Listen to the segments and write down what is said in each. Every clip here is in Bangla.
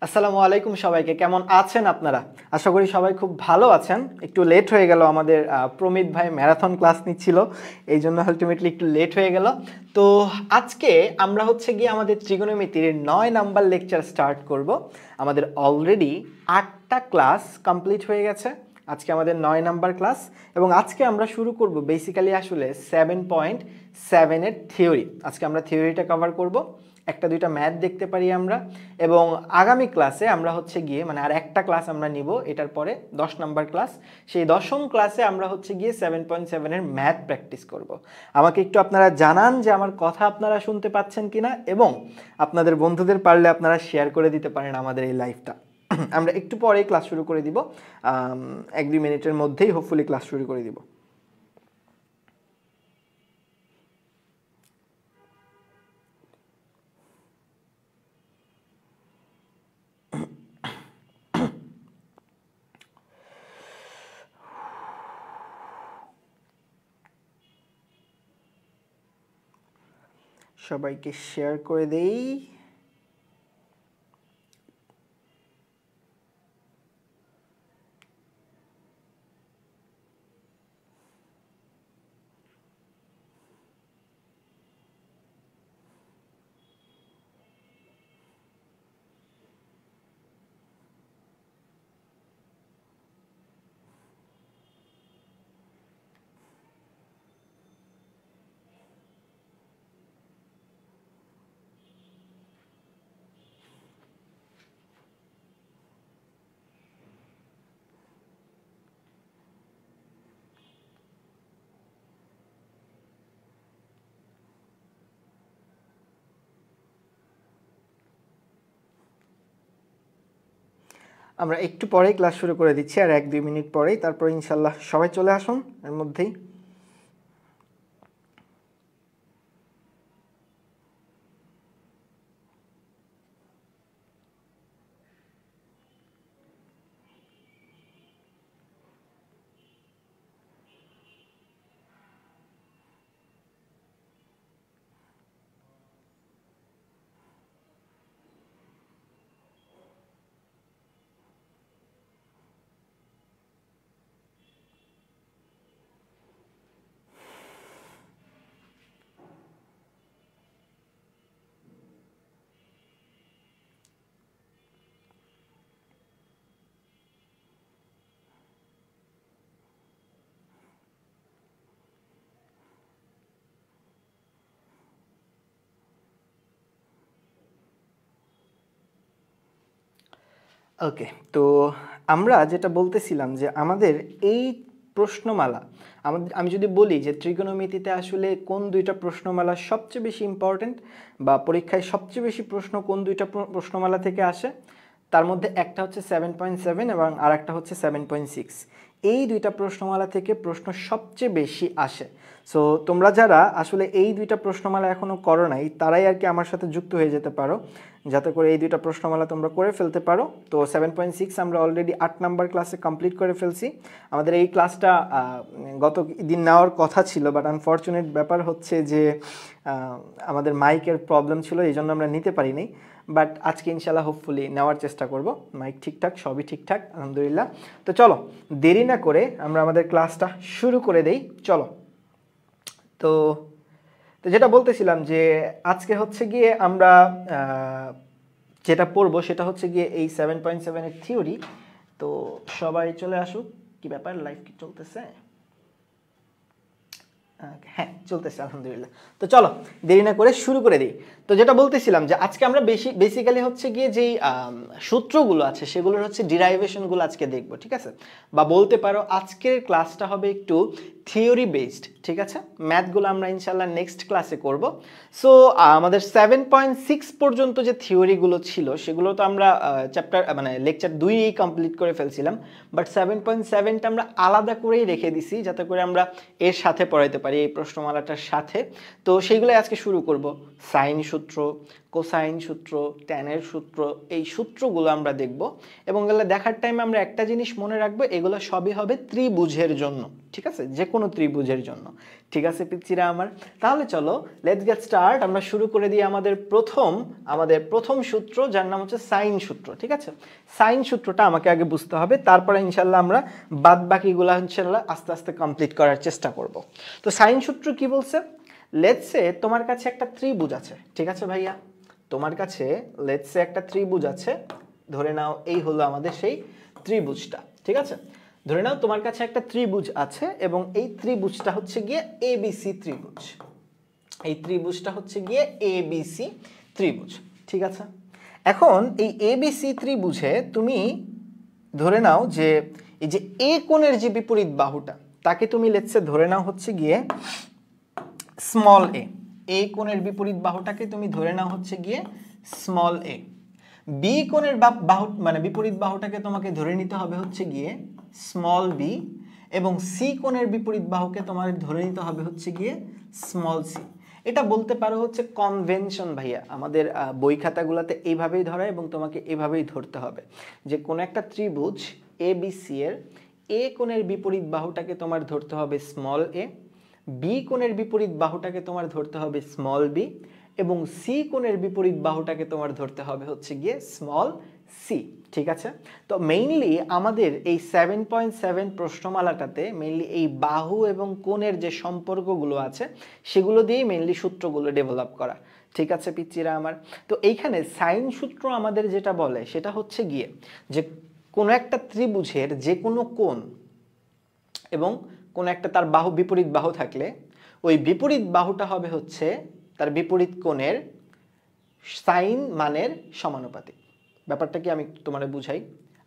আসসালামু আলাইকুম সবাইকে, কেমন আছেন আপনারা? আশা করি সবাই খুব ভালো আছেন। একটু লেট হয়ে গেল, আমাদের প্রমিত ভাই ম্যারাথন ক্লাস নিচ্ছিল, এই জন্য আলটিমেটলি একটু লেট হয়ে গেল। তো আজকে আমরা গিয়ে আমাদের ত্রিকোণমিতির 9 নাম্বার লেকচার স্টার্ট করব। আমাদের অলরেডি 8টা ক্লাস কমপ্লিট হয়ে গেছে, আজকে আমাদের 9 নাম্বার ক্লাস। এবং আজকে আমরা শুরু করব বেসিক্যালি আসলে 7.7 এর থিওরি। আজকে আমরা থিওরিটা কভার করব, একটা দুইটা ম্যাথ দেখতে পারি আমরা। এবং আগামী ক্লাসে আমরা গিয়ে আর একটা ক্লাস আমরা নিব, এটার পরে 10 নাম্বার ক্লাস। সেই 10ম ক্লাসে আমরা গিয়ে 7.7 এর ম্যাথ প্র্যাকটিস করব। আমাকে একটু আপনারা জানান যে আমার কথা আপনারা শুনতে পাচ্ছেন কিনা, এবং আপনাদের বন্ধুদের পারলে আপনারা শেয়ার করে দিতে পারেন আমাদের এই লাইভটা। আমরা একটু পরেই ক্লাস শুরু করে দিব, 1-2 মিনিটের মধ্যেই হোপফুলি ক্লাস শুরু করে দিব। সবাইকে শেয়ার করে দেই। আমরা একটু পরেই ক্লাস শুরু করে দিচ্ছি, আর 1-2 মিনিট পরেই, তারপর ইনশাল্লাহ সবাই চলে আসুন এর মধ্যেই। ওকে, তো আমরা যেটা বলতেছিলাম যে আমাদের এই প্রশ্নমালা, আমি যদি বলি যে ত্রিকোণমিতিতে আসলে কোন দুইটা প্রশ্নমালা সবচেয়ে বেশি ইম্পর্ট্যান্ট, বা পরীক্ষায় সবচেয়ে বেশি প্রশ্ন কোন দুইটা প্রশ্নমালা থেকে আসে, তার মধ্যে একটা হচ্ছে 7.7 এবং আর একটা হচ্ছে 7.6। এই দুইটা প্রশ্নমালা থেকে প্রশ্ন সবচেয়ে বেশি আসে। সো তোমরা যারা আসলে এই দুইটা প্রশ্নমালা এখনও করো নাই, তারাই আর কি আমার সাথে যুক্ত হয়ে যেতে পারো, যাতে করে এই দুইটা প্রশ্নমালা তোমরা করে ফেলতে পারো। তো 7.6 আমরা অলরেডি 8 নাম্বার ক্লাসে কমপ্লিট করে ফেলছি। আমাদের এই ক্লাসটা গত দিন নেওয়ার কথা ছিল, বাট আনফর্চুনেট ব্যাপার হচ্ছে যে আমাদের মাইকের প্রবলেম ছিল, এই জন্য আমরা নিতে পারিনি। বাট আজকে ইনশাল্লাহ হোপফুলি নেওয়ার চেষ্টা করব। মাইক ঠিকঠাক, সবই ঠিকঠাক, আলহামদুলিল্লাহ। তো চলো দেরি না করে আমরা আমাদের ক্লাসটা শুরু করে দেই, চলো। তো যেটা বলতেছিলাম যে আজকে গিয়ে আমরা যেটা পড়বো সেটা গিয়ে এই 7.7 এর থিওরি। তো সবাই চলে আসুক। কি ব্যাপার, লাইভ কি চলতেছে? হ্যাঁ চলতেছে, আলহামদুলিল্লাহ। তো চলো দেরি না করে শুরু করে দিই। তো যেটা বলতেছিলাম যে আজকে আমরা বেসিক্যালি গিয়ে যেই সূত্রগুলো আছে সেগুলোর ডিরাইভেশনগুলো আজকে দেখব, ঠিক আছে? বা বলতে পারো আজকের ক্লাসটা হবে একটু থিওরি বেসড, ঠিক আছে? ম্যাথগুলো আমরা ইনশাল্লাহ নেক্সট ক্লাসে করব। সো আমাদের 7.6 পর্যন্ত যে থিওরিগুলো ছিল সেগুলো তো আমরা চ্যাপ্টার লেকচার 2-এই কমপ্লিট করে ফেলছিলাম, বাট 7.7টা আমরা আলাদা করেই রেখে দিছি যাতে করে আমরা এর সাথে পড়াইতে পারি, এই প্রশ্নমালাটার সাথে। তো সেইগুলোই আজকে শুরু করব। সাইন সূত্র, কোসাইন সূত্র, ট্যানের সূত্র, এই সূত্রগুলো আমরা দেখব। এবং এগুলো দেখার টাইমে আমরা একটা জিনিস মনে রাখবো, এগুলো সবই হবে ত্রিভুজের জন্য, ঠিক আছে, যে কোনো ত্রিভুজের জন্য। ঠিক আছে পিচ্চিরা আমার, তাহলে চলো লেটস গেট স্টার্ট। আমরা শুরু করে দিই আমাদের প্রথম সূত্র, যার নাম হচ্ছে সাইন সূত্র। ঠিক আছে, সাইন সূত্রটা আমাকে আগে বুঝতে হবে, তারপরে ইনশাল্লাহ আমরা বাদ বাকিগুলো ইনশাল্লাহ আস্তে আস্তে কমপ্লিট করার চেষ্টা করব। তো সাইন সূত্র কি বলছে, লেটস সে তোমার কাছে একটা ত্রিভুজ আছে। ঠিক আছে ভাইয়া, তোমার কাছে লেটস সে একটা ত্রিভুজ আছে, ধরে নাও এই হলো আমাদের সেই ত্রিভুজটা। ঠিক আছে, ধরে নাও তোমার কাছে একটা ত্রিভুজ আছে এবং এই ত্রিভুজটা হচ্ছে গিয়ে এবিসি ত্রিভুজ। এই ত্রিভুজটা হচ্ছে গিয়ে এবিসি ত্রিভুজ। ঠিক আছে, এখন এই এবিসি ত্রিভুজে তুমি ধরে নাও যে এই যে এ কোণের যে বিপরীত বাহুটা, তাকে তুমি লেটস সে ধরে নাও হচ্ছে গিয়ে স্মল এ। এ কোণের বিপরীত বাহুটাকে তুমি ধরে নাও হচ্ছে গিয়ে স্মল এ। বি কোণের বাহু মানে বিপরীত বাহুটাকে তোমাকে ধরে নিতে হবে হচ্ছে গিয়ে স্মল বি, এবং সি কোণের বিপরীত বাহুকে তোমার ধরে নিতে হবে হচ্ছে গিয়ে স্মল সি। এটা বলতে পারো হচ্ছে কনভেনশন ভাইয়া, আমাদের বই খাতাগুলোতে এইভাবেই ধরা এবং তোমাকে এভাবেই ধরতে হবে যে কোন একটা ত্রিভুজ এ বি সি এর এ কোণের বিপরীত বাহুটাকে তোমার ধরতে হবে স্মল এ, বি কোণের বিপরীত বাহুটাকে তোমার ধরতে হবে স্মল বি, এবং সি কোণের বিপরীত বাহুটাকে তোমার ধরতে হবে হচ্ছে গিয়ে স্মল সি। ঠিক আছে, তো মেইনলি আমাদের এই 7.7 প্রশ্নমালাটাতে মেইনলি এই বাহু এবং কোণের যে সম্পর্কগুলো আছে সেগুলো দিয়েই মেইনলি সূত্রগুলো ডেভেলপ করা। ঠিক আছে পিচ্চিরা আমার, তো এইখানে সাইন সূত্র আমাদের যেটা বলে সেটা হচ্ছে গিয়ে যে কোনো একটা ত্রিভুজের যে কোনো কোণ এবং কোনো একটা তার বাহু বিপরীত বাহু থাকলে ওই বিপরীত বাহুটা হবে হচ্ছে তার বিপরীত কোণের সাইন মানের সমানুপাতিক। ব্যাপারটা কি আমি তোমাদের বুঝাই,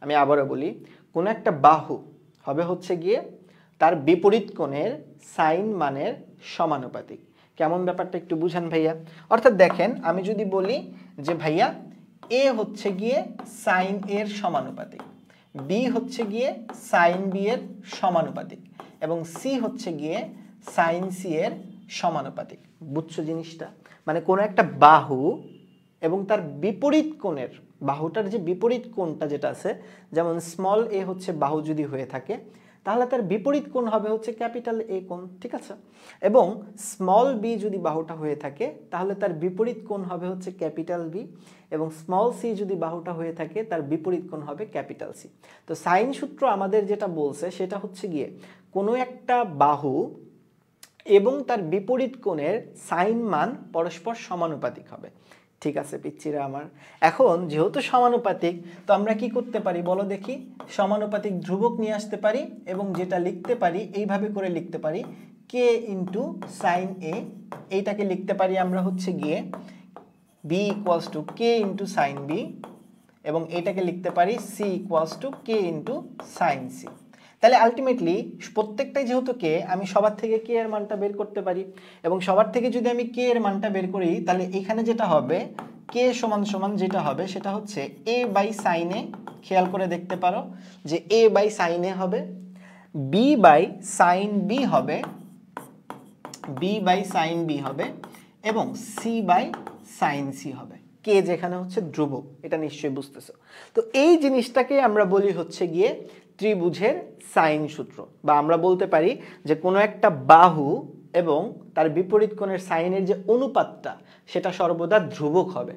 আমি আবারও বলি, কোনো একটা বাহু হবে হচ্ছে গিয়ে তার বিপরীত কোণের সাইন মানের সমানুপাতিক। কেমন ব্যাপারটা একটু বুঝান ভাইয়া। অর্থাৎ দেখেন, আমি যদি বলি যে ভাইয়া এ হচ্ছে গিয়ে সাইন এর সমানুপাতিক, বি হচ্ছে গিয়ে সাইন বি এর সমানুপাতিক, এবং সি হচ্ছে গিয়ে সাইন সি এর সমানুপাতিক। বুঝছো জিনিসটা? মানে কোনো একটা বাহু এবং তার বিপরীত কোণের, বাহুটার যে বিপরীত কোণটা যেটা আছে, যেমন স্মল এ হচ্ছে বাহু যদি হয়ে থাকে তাহলে তার বিপরীত কোণ হবে হচ্ছে ক্যাপিটাল এ কোণ। ঠিক আছে, এবং স্মল বি যদি বাহুটা হয়ে থাকে তাহলে তার বিপরীত কোণ হবে হচ্ছে ক্যাপিটাল বি, এবং স্মল সি যদি বাহুটা হয়ে থাকে তার বিপরীত কোণ হবে ক্যাপিটাল সি। তো সাইন সূত্র আমাদের যেটা বলছে সেটা হচ্ছে গিয়ে কোনো একটা বাহু এবং তার বিপরীত কোণের সাইন মান পরস্পর সমানুপাতিক হবে। ঠিক আছে পিচ্চিরা আমার, এখন যেহেতু সমানুপাতিক তো আমরা কি করতে পারি বলো দেখি, সমানুপাতিক ধ্রুবক নিয়ে আসতে পারি এবং যেটা লিখতে পারি এইভাবে করে লিখতে পারি কে ইন্টু সাইন এ। এইটাকে লিখতে পারি আমরা হচ্ছে গিয়ে B equals to K into sine B, এবং এইটাকে লিখতে পারি C equals to K into sine C. তাহলে আলটিমেটলি প্রত্যেকটাই যেহেতু কে, আমি সবার থেকে কে এর মানটা বের করতে পারি, এবং সবার থেকে যদি আমি কে এর মানটা বের করি তাহলে এখানে যেটা হবে কে সমান সমান যেটা হবে সেটা হচ্ছে এ বাই সাইন এ। খেয়াল করে দেখতে পারো যে এ বাই সাইন এ হবে, বি বাই সাইন বি হবে, বি বাই সাইন বি হবে, এবং সি বাই সাইন সি হবে। কে যেখানে হচ্ছে ধ্রুবক, এটা নিশ্চয়ই বুঝতেছো। তো এই জিনিসটাকে আমরা বলি হচ্ছে গিয়ে ত্রিভুজের সাইন সূত্র, বা আমরা বলতে পারি যে কোনো একটা বাহু এবং তার বিপরীত কোণের সাইনের যে অনুপাতটা সেটা সর্বদা ধ্রুবক হবে।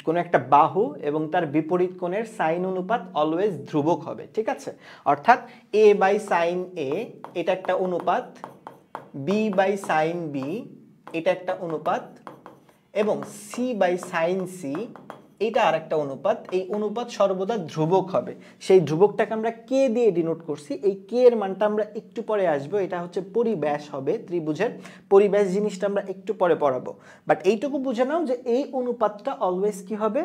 কোনো একটা বাহু এবং তার বিপরীত কোণের সাইন অনুপাত অলওয়েজ ধ্রুবক হবে। ঠিক আছে, অর্থাৎ এ বাই সাইন এ এটা একটা অনুপাত, বি বাই সাইন বি এটা একটা অনুপাত, এবং সি বাই সাইন সি এটা আর একটা অনুপাত। এই অনুপাত সর্বদা ধ্রুবক হবে। সেই ধ্রুবকটাকে আমরা কে দিয়ে ডিনোট করছি, এই কে এর মানটা আমরা একটু পরে আসবো। এটা হচ্ছে পরিব্যাস হবে ত্রিভুজের, পরিব্যাস জিনিসটা আমরা একটু পরে পড়াবো। বাট এইটুকু বুঝে নাও যে এই অনুপাতটা অলওয়েজ কি হবে,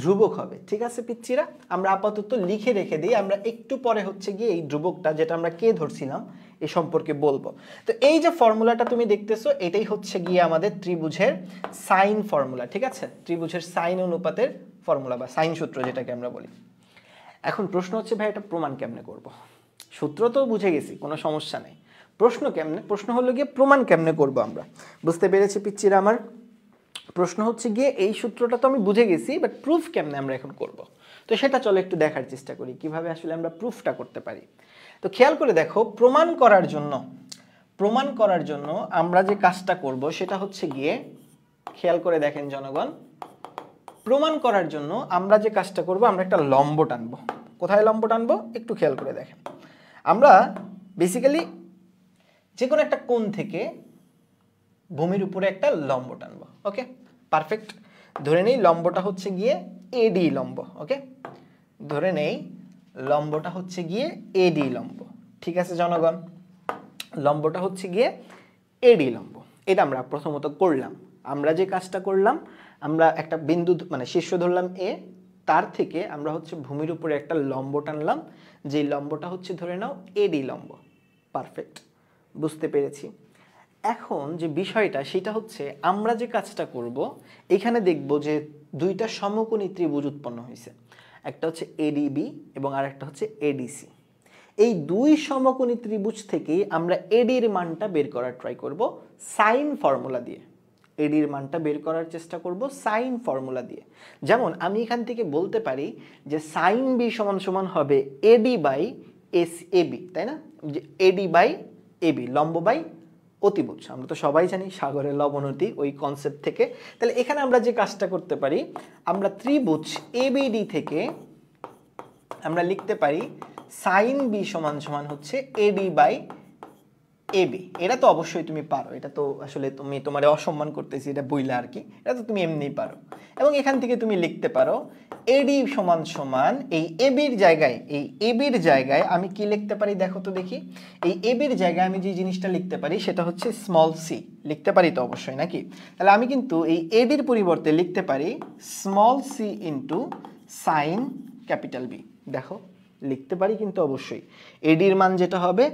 ধ্রুবক হবে। ঠিক আছে পিচ্চিরা, আমরা আপাতত লিখে রেখে দিই, আমরা একটু পরে হচ্ছে গিয়ে এই ধ্রুবকটা যেটা আমরা কে ধরছিলাম এ সম্পর্কে বলবো। তো এই যে ফর্মুলাটা তুমি দেখতেছো এটাই হচ্ছে গিয়ে আমাদের ত্রিভুজের সাইন ফর্মুলা। ঠিক আছে, ত্রিভুজের সাইন অনুপাতের ফর্মুলা বা সাইন সূত্র যেটাকে আমরা বলি। এখন প্রশ্ন হচ্ছে ভাই এটা প্রমাণ কেমনে করব? সূত্র তো বুঝে গেছি, কোনো সমস্যা নেই, প্রশ্ন কেমনে, প্রশ্ন হলো গিয়ে প্রমাণ কেমনে করব আমরা। বুঝতে পেরেছি পিচ্চিরা আমার? প্রশ্ন হচ্ছে গিয়ে এই সূত্রটা তো আমি বুঝে গেছি, বাট প্রুফ কেমনে আমরা এখন করব। তো সেটা চলো একটু দেখার চেষ্টা করি কিভাবে আসলে আমরা প্রুফটা করতে পারি। তো খেয়াল করে দেখো, প্রমাণ করার জন্য প্রমাণ করার জন্য আমরা যে কাজটা করব সেটা হচ্ছে গিয়ে, খেয়াল করে দেখেন জনগণ, প্রমাণ করার জন্য আমরা যে কাজটা করব, আমরা একটা লম্ব টানবো। কোথায় লম্ব টানবো একটু খেয়াল করে দেখেন। আমরা বেসিক্যালি যে কোনো একটা কোণ থেকে ভূমির উপরে একটা লম্ব টানবো। ওকে, পারফেক্ট। ধরে নেই লম্বটা হচ্ছে গিয়ে এডি লম্ব। ওকে, ধরে নেই লম্বটা হচ্ছে গিয়ে এডি লম্ব। ঠিক আছে জনগণ, লম্বটা হচ্ছে গিয়ে এডি লম্ব। এটা আমরা প্রথমত করলাম। আমরা যে কাজটা করলাম, আমরা একটা বিন্দু মানে শীর্ষ ধরলাম এ, তার থেকে আমরা হচ্ছে ভূমির উপরে একটা লম্ব টানলাম, যেই লম্বটা হচ্ছে ধরে নাও এডি লম্ব। পারফেক্ট, বুঝতে পেরেছি। এখন যে বিষয়টা সেটা হচ্ছে, আমরা যে কাজটা করব এখানে দেখব যে দুইটা সমকোণী ত্রিভুজ উৎপন্ন হয়েছে, একটা হচ্ছে এডিবি এবং আরেকটা হচ্ছে এডিসি। এই দুই সমকোণী ত্রিভুজ থেকে আমরা এডির মানটা বের করার ট্রাই করব সাইন ফর্মুলা দিয়ে। এডির মানটা বের করার চেষ্টা করব সাইন ফর্মুলা দিয়ে। যেমন আমি এখান থেকে বলতে পারি যে সাইন বি সমান সমান হবে এডি বাই এস এবি, তাই না? যে এডি বাই এবি, লম্ব বাই অতিভুজ। আমরা তো সবাই জানি সাগরের লবণতি, ওই কনসেপ্ট থেকে। তাহলে এখানে আমরা যে কাজটা করতে পারি, আমরা ত্রিভুজ এবিডি থেকে আমরা লিখতে পারি সাইন বি সমান সমান হচ্ছে এডি বাই এবি। এটা তো অবশ্যই তুমি পারো, এটা তো আসলে তুমি তোমার অসম্মান করতেছি এটা বইলা আর কি, এটা তো তুমি এমনিই পারো। এবং এখান থেকে তুমি লিখতে পারো এডি সমান সমান এই এবির জায়গায়, এই এবির জায়গায় আমি কি লিখতে পারি দেখো তো দেখি। এই এবির জায়গায় আমি যে জিনিসটা লিখতে পারি সেটা হচ্ছে স্মল সি। লিখতে পারি তো অবশ্যই নাকি? তাহলে আমি কিন্তু এই এডির পরিবর্তে লিখতে পারি small C into sine capital B. দেখো লিখতে পারি কিন্তু অবশ্যই। এডির মান যেটা হবে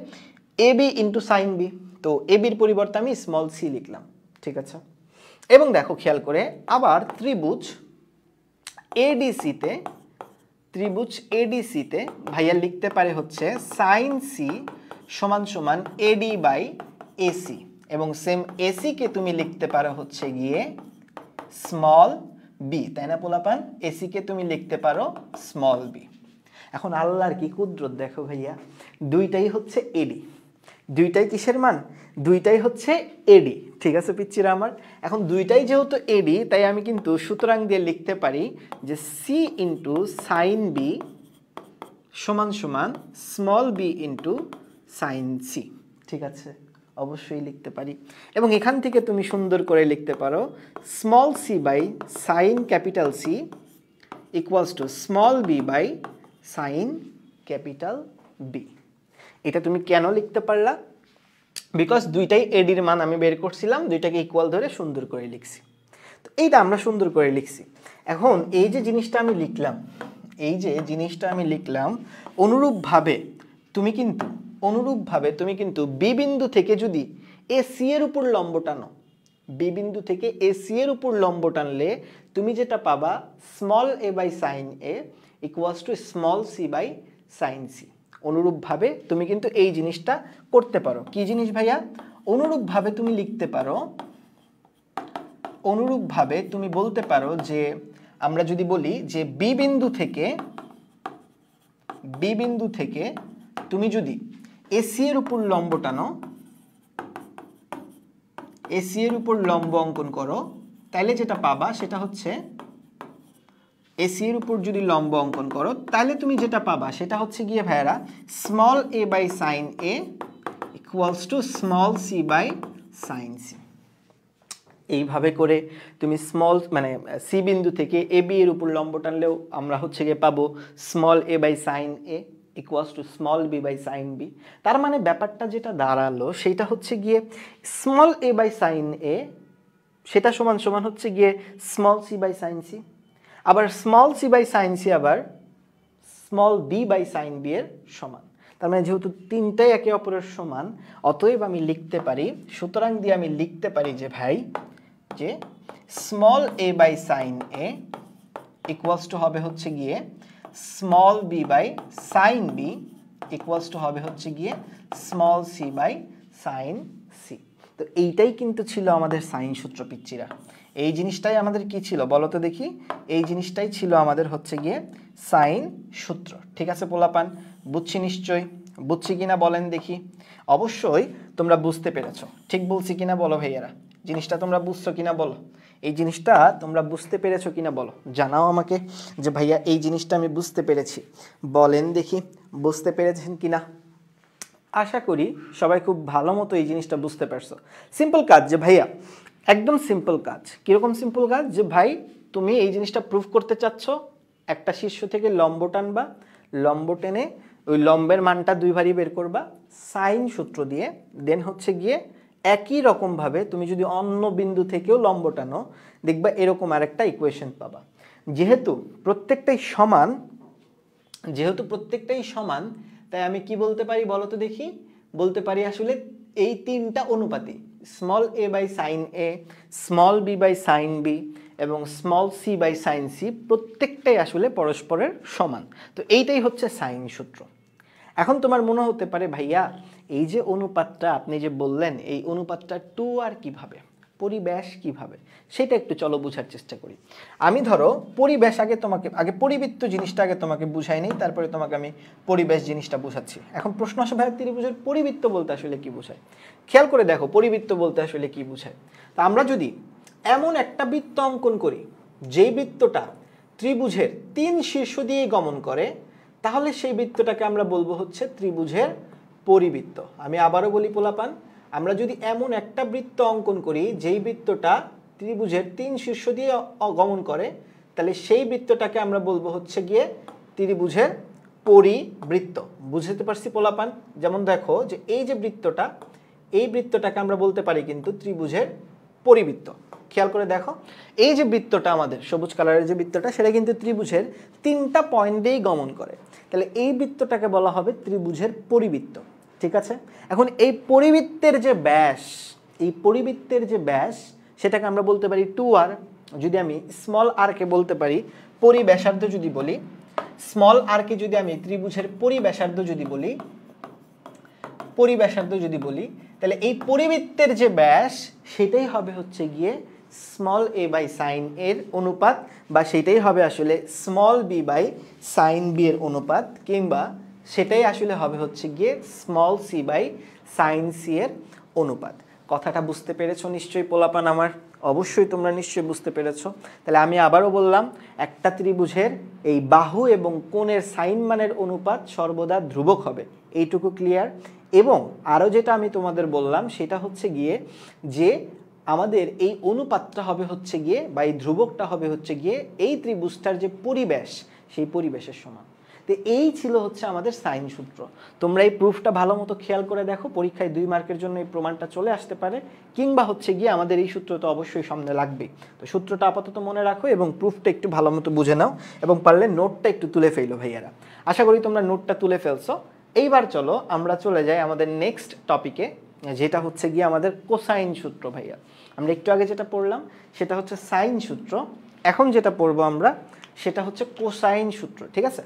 এবি ইন্টু সাইন বি, তো এবির পরিবর্তে আমি স্মল সি লিখলাম। ঠিক আছে, এবং দেখো খেয়াল করে আবার ত্রিভুজ এডিসিতে, ত্রিভুজ এডিসিতে ভাইয়া লিখতে পারে হচ্ছে সাইন সি সমান সমান এডি বাই এসি, এবং সেম এসি কে তুমি লিখতে পারো হচ্ছে গিয়ে স্মল বি, তাই না পোলাপান? এসি কে তুমি লিখতে পারো স্মল বি। এখন আল্লাহর কি কুদরত দেখো ভাইয়া, দুইটাই হচ্ছে এডি। দুইটাই কিসের মান? দুইটাই হচ্ছে এডি। ঠিক আছে পিচ্চিরা আমার? এখন দুইটাই যেহেতু এডি, তাই আমি কিন্তু সুতরাং দিয়ে লিখতে পারি যে সি ইন্টু সাইন বি সমান সমান small B into sine C. ঠিক আছে, অবশ্যই লিখতে পারি। এবং এখান থেকে তুমি সুন্দর করে লিখতে পারো small C by sine capital C equals to small B by sine capital B. এটা তুমি কেন লিখতে পারলা? বিকজ দুইটাই এডির মান আমি বের করছিলাম, দুইটাকে ইকুয়াল ধরে সুন্দর করে লিখছি। তো এইটা আমরা সুন্দর করে লিখছি। এখন এই যে জিনিসটা আমি লিখলাম, এই যে জিনিসটা আমি লিখলাম, অনুরূপভাবে তুমি কিন্তু বি বিন্দু থেকে যদি এ সি এর উপর লম্ব টানো, বি বিন্দু থেকে এ সি এর উপর লম্ব টানলে তুমি যেটা পাবা small A by sine A equals to small C by sine C. অনুরূপভাবে তুমি কিন্তু এই জিনিসটা করতে পারো। কি জিনিস ভাইয়া? অনুরূপভাবে তুমি লিখতে পারো, অনুরূপভাবে তুমি বলতে পারো যে আমরা যদি বলি যে বি বিন্দু থেকে তুমি যদি এসি এর উপর লম্ব টানো, এসি এর উপর লম্ব অঙ্কন করো, তাহলে যেটা পাবা সেটা হচ্ছে এসি এর উপর যদি লম্ব অঙ্কন করো তাহলে তুমি যেটা পাবা সেটা হচ্ছে গিয়ে ভাইয়ারা small A by sine A equals to small C by sine C. এইভাবে করে তুমি স্মল মানে সি বিন্দু থেকে এ বি এর উপর লম্ব টানলেও আমরা হচ্ছে গিয়ে পাবো small A by sine A equals to small B by sine b. তার মানে ব্যাপারটা যেটা দাঁড়ালো সেটা হচ্ছে গিয়ে small A by sine a সেটা সমান সমান হচ্ছে গিয়ে small C by sine c, আবার small C by sine c আবার small B by sine b এর সমান। তার মানে যেহেতু তিনটাই একে অপরের সমান, অতএব আমি লিখতে পারি, সুতরাং দিয়ে আমি লিখতে পারি যে ভাই যে small A by sine A equals to হবে হচ্ছে গিয়ে small B by sine B equals to হবে হচ্ছে গিয়ে small C by sine C. তো এইটাই কিন্তু ছিল আমাদের সাইন সূত্র পিচ্চিরা। এই জিনিসটাই আমাদের কি ছিল বলো তো দেখি? এই জিনিসটাই ছিল আমাদের হচ্ছে গিয়ে সাইন সূত্র। ঠিক আছে পোলাপান, বুঝছি নিশ্চয়ই? বুঝছি কিনা বলেন দেখি। অবশ্যই তোমরা বুঝতে পেরেছো, ঠিক বলছি কিনা বলো ভাইয়ারা, জিনিসটা তোমরা বুঝছো কিনা বলো, এই জিনিসটা তোমরা বুঝতে পেরেছো কিনা বলো, জানাও আমাকে যে ভাইয়া এই জিনিসটা আমি বুঝতে পেরেছি, বলেন দেখি বুঝতে পেরেছেন কিনা। আশা করি সবাই খুব ভালো মতো এই জিনিসটা বুঝতে পারছো। সিম্পল কাজ যে ভাইয়া, একদম সিম্পল কাজ। কিরকম সিম্পল কাজ? যে ভাই তুমি এই জিনিসটা প্রুফ করতে চাচ্ছ, একটা শীর্ষ থেকে লম্ব টানবা, লম্ব টেনে ওই লম্বের মানটা দুই ভারি বের করবা সাইন সূত্র দিয়ে, দেন হচ্ছে গিয়ে একই রকমভাবে তুমি যদি অন্য বিন্দু থেকেও লম্ব টানো দেখবা এরকম আরেকটা ইকুয়েশন পাবা। যেহেতু প্রত্যেকটাই সমান তাই আমি কি বলতে পারি বলো তো দেখি, বলতে পারি আসলে এই তিনটা অনুপাতই small a by sine a, small b by sine b এবং small c by sine c প্রত্যেকটাই আসলে পরস্পরের সমান। তো এইটাই হচ্ছে সাইন সূত্র। এখন তোমার মনে হতে পারে ভাইয়া এই যে অনুপাতটা আপনি যে বললেন, এই অনুপাতটা 2r কিভাবে, পরিবেশ কিভাবে, সেটা একটু চলো বোঝার চেষ্টা করি। আমি ধরো পরিবেশ আগে পরিবৃত্ত জিনিসটা আগে তোমাকে বুঝাই নেই, তারপরে তোমাকে আমি পরিবেশ জিনিসটা বোঝাচ্ছি। এখন প্রশ্ন আসে ভাই ত্রিভুজের পরিবৃত্ত বলতে আসলে কি বোঝায়? খেয়াল করে দেখো পরিবৃত্ত বলতে আসলে কি বোঝায়। তা আমরা যদি এমন একটা বৃত্ত অঙ্কন করি যেই বৃত্তটা ত্রিভুজের 3 শীর্ষ দিয়ে গমন করে, তাহলে সেই বৃত্তটাকে আমরা বলবো হচ্ছে ত্রিভুজের পরিবৃত্ত। আমি আবারও বলি পোলাপান, আমরা যদি এমন একটা বৃত্ত অঙ্কন করি যেই বৃত্তটা ত্রিভুজের 3 শীর্ষ দিয়ে গমন করে, তাহলে সেই বৃত্তটাকে আমরা বলবো হচ্ছে গিয়ে ত্রিভুজের পরিবৃত্ত। বুঝতে পারছি পোলাপান? যেমন দেখো যে এই যে বৃত্তটা, এই বৃত্তটাকে আমরা বলতে পারি কিন্তু ত্রিভুজের পরিবৃত্ত। খেয়াল করে দেখো এই যে বৃত্তটা আমাদের সবুজ কালারের যে বৃত্তটা, সেটা কিন্তু ত্রিভুজের 3টা পয়েন্ট দিয়েই গমন করে, তাহলে এই বৃত্তটাকে বলা হবে ত্রিভুজের পরিবৃত্ত। ঠিক আছে, এখন এই পরিবৃত্তের যে ব্যাস, সেটাকে আমরা বলতে পারি 2r। যদি আমি স্মল r কে বলতে পারি পরিব্যাসার্ধ, যদি বলি স্মল r কে যদি আমি ত্রিভুজের পরিব্যাসার্ধ যদি বলি, তাহলে এই পরিবৃত্তের যে ব্যাস সেটাই হবে হচ্ছে গিয়ে স্মল a বাই সাইন এর অনুপাত, বা সেটাই হবে আসলে small b by sine b এর অনুপাত, কিংবা সেটাই আসলে হবে হচ্ছে গিয়ে small c by sine c এর অনুপাত। কথাটা বুঝতে পেরেছো নিশ্চয়ই পোলাপান আমার? অবশ্যই তোমরা নিশ্চয়ই বুঝতে পেরেছো। তাহলে আমি আবারও বললাম, একটা ত্রিভুজের এই বাহু এবং কোণের সাইন মানের অনুপাত সর্বদা ধ্রুবক হবে, এইটুকু ক্লিয়ার। এবং আরও যেটা আমি তোমাদের বললাম সেটা হচ্ছে গিয়ে যে আমাদের এই অনুপাতটা হবে হচ্ছে গিয়ে, বা এই ধ্রুবকটা হবে হচ্ছে গিয়ে এই ত্রিভুজটার যে পরিবেশ, সেই পরিবেশের সমান। তো এই ছিল হচ্ছে আমাদের সাইন সূত্র। তোমরা এই প্রুফটা ভালো মতো খেয়াল করে দেখো, পরীক্ষায় 2 মার্কের জন্য এই প্রমাণটা চলে আসতে পারে, কিংবা হচ্ছে গিয়ে আমাদের এই সূত্র তো অবশ্যই সামনে লাগবে। তো সূত্রটা আপাতত মনে রাখো এবং প্রুফটা একটু ভালো মতো বুঝে নাও, এবং পারলে নোটটা একটু তুলে ফেলো ভাইয়ারা। আশা করি তোমরা নোটটা তুলে ফেলছো। এইবার চলো আমরা চলে যাই আমাদের নেক্সট টপিকে, যেটা হচ্ছে গিয়ে আমাদের কোসাইন সূত্র। ভাইয়া আমরা একটু আগে যেটা পড়লাম সেটা হচ্ছে সাইন সূত্র, এখন যেটা পড়বো আমরা সেটা হচ্ছে কোসাইন সূত্র। ঠিক আছে,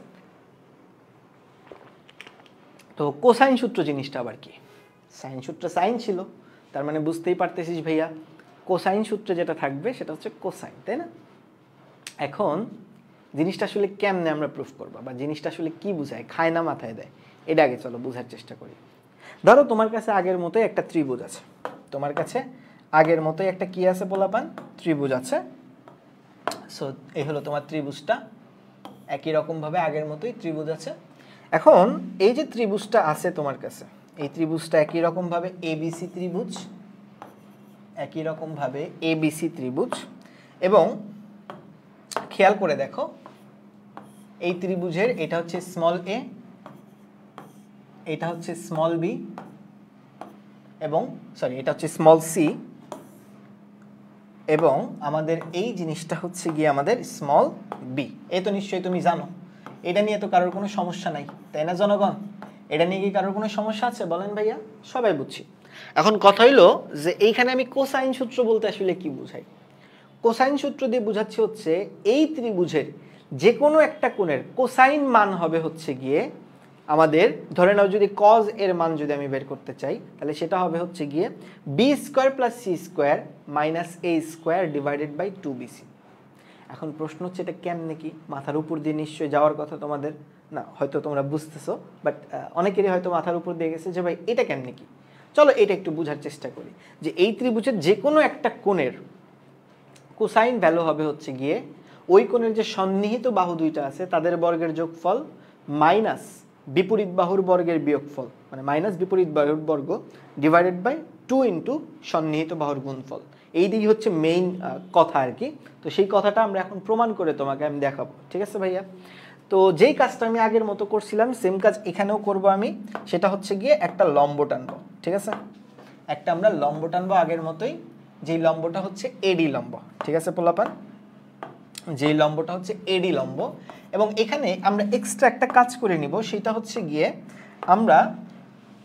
তো কোসাইন সূত্র জিনিসটা আবার কি? সাইন সূত্র সাইন ছিল, তার মানে বুঝতেই পারতেছিস ভাইয়া কোসাইন সূত্রে যেটা থাকবে সেটা হচ্ছে কোসাইন, তাই না? এখন জিনিসটা আসলে কেমনে আমরা প্রুফ করবো, বা জিনিসটা আসলে কি বুঝায়, খায় না মাথায় দেয়, এটা আগে চলো বোঝার চেষ্টা করি। ধরো তোমার কাছে আগের মতোই একটা ত্রিভুজ আছে, তোমার কাছে আগের মতোই একটা কি আছে পোলাপান, ত্রিভুজ আছে। সো এই হলো তোমার ত্রিভুজটা, একই রকমভাবে আগের মতোই ত্রিভুজ আছে। এখন এই যে ত্রিভুজটা আছে তোমার কাছে, এই ত্রিভুজটা একই রকমভাবে এবিসি ত্রিভুজ, একই রকমভাবে এবিসি ত্রিভুজ। এবং খেয়াল করে দেখো এই ত্রিভুজের এটা হচ্ছে স্মল এ, এটা হচ্ছে স্মল বি, এবং সরি এটা হচ্ছে স্মল সি, এবং আমাদের এই জিনিসটা হচ্ছে গিয়ে আমাদের স্মল বি। এই তো নিশ্চয়ই তুমি জানো, এটা নিয়ে তো কারোর কোনো সমস্যা নাই, তাই না জনগণ? এটা নিয়ে কি কারোর কোনো সমস্যা আছে বলেন ভাইয়া? সবাই বুঝছি। এখন কথা হইলো যে এইখানে আমি কোসাইন সূত্র বলতে আসলে কি বুঝাই? কোসাইন সূত্র দিয়ে বুঝাচ্ছি হচ্ছে এই ত্রিভুজের যে কোনো একটা কোণের কোসাইন মান হবে হচ্ছে গিয়ে আমাদের, ধরে নাও যদি কজ এর মান যদি আমি বের করতে চাই, তাহলে সেটা হবে হচ্ছে গিয়ে B square plus C square minus A square divided by 2bc। এখন প্রশ্ন হচ্ছে এটা কেমনে কি, মাথার উপর দিয়ে নিশ্চয়ই যাওয়ার কথা তোমাদের, না হয়তো তোমরা বুঝতেছো, বাট অনেকেরই হয়তো মাথার উপর দিয়ে গেছে যে ভাই এটা কেমনে কি। চলো এটা একটু বোঝার চেষ্টা করি যে এই ত্রিভুজের যে কোনো একটা কোণের কোসাইন ভ্যালু হবে হচ্ছে গিয়ে ওই কোণের যে সন্নিহিত বাহু দুইটা আছে তাদের বর্গের যোগফল মাইনাস বিপরীত বাহুর বর্গের বিয়োগফল, মানে মাইনাস বিপরীত বাহুর বর্গ ডিভাইডেড বাই 2 ইন্টু সন্নিহিত বাহুর গুণফল। এই দিকে হচ্ছে মেইন কথা আর কি। তো সেই কথাটা আমরা এখন প্রমাণ করে তোমাকে আমি দেখাবো, ঠিক আছে ভাইয়া? তো যেই কাজটা আমি আগের মতো করছিলাম সেম কাজ এখানেও করব আমি, সেটা হচ্ছে গিয়ে একটা লম্ব টানবো, ঠিক আছে? একটা আমরা লম্ব টানবো আগের মতোই, যেই লম্বটা হচ্ছে এডি লম্ব, ঠিক আছে পোলাপান? যেই লম্বটা হচ্ছে এডি লম্ব। এবং এখানে আমরা এক্সট্রা একটা কাজ করে নিব, সেটা হচ্ছে গিয়ে আমরা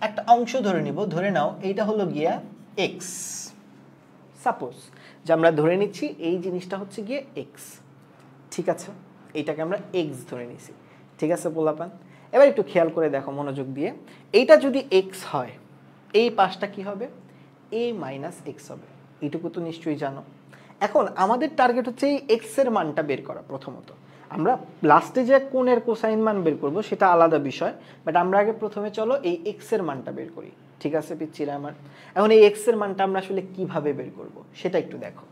একটা অংশ ধরে নিব, ধরে নাও এইটা হলো গিয়া এক্স। সাপোজ যে আমরা ধরে নিচ্ছি এই জিনিসটা হচ্ছে গিয়ে এক্স, ঠিক আছে? এইটাকে আমরা এক্স ধরে নিছি, ঠিক আছে পোলাপান? এবার একটু খেয়াল করে দেখো মনোযোগ দিয়ে, এইটা যদি এক্স হয় এই পাশটা কি হবে? এ মাইনাস এক্স হবে, এইটুকু তো নিশ্চয়ই জানো। এখন আমাদের টার্গেট হচ্ছে এই এক্স এর মানটা বের করা। প্রথমত আমরা লাস্টে যে কোণের কোসাইন মান বের করব সেটা আলাদা বিষয়, বাট আমরা আগে প্রথমে চলো এই এক্স এর মানটা বের করি, ঠিক আছে পিচ্চিরা আমার? এখন এই এক্স এর মানটা আমরা আসলে কিভাবে বের করব সেটা একটু দেখো।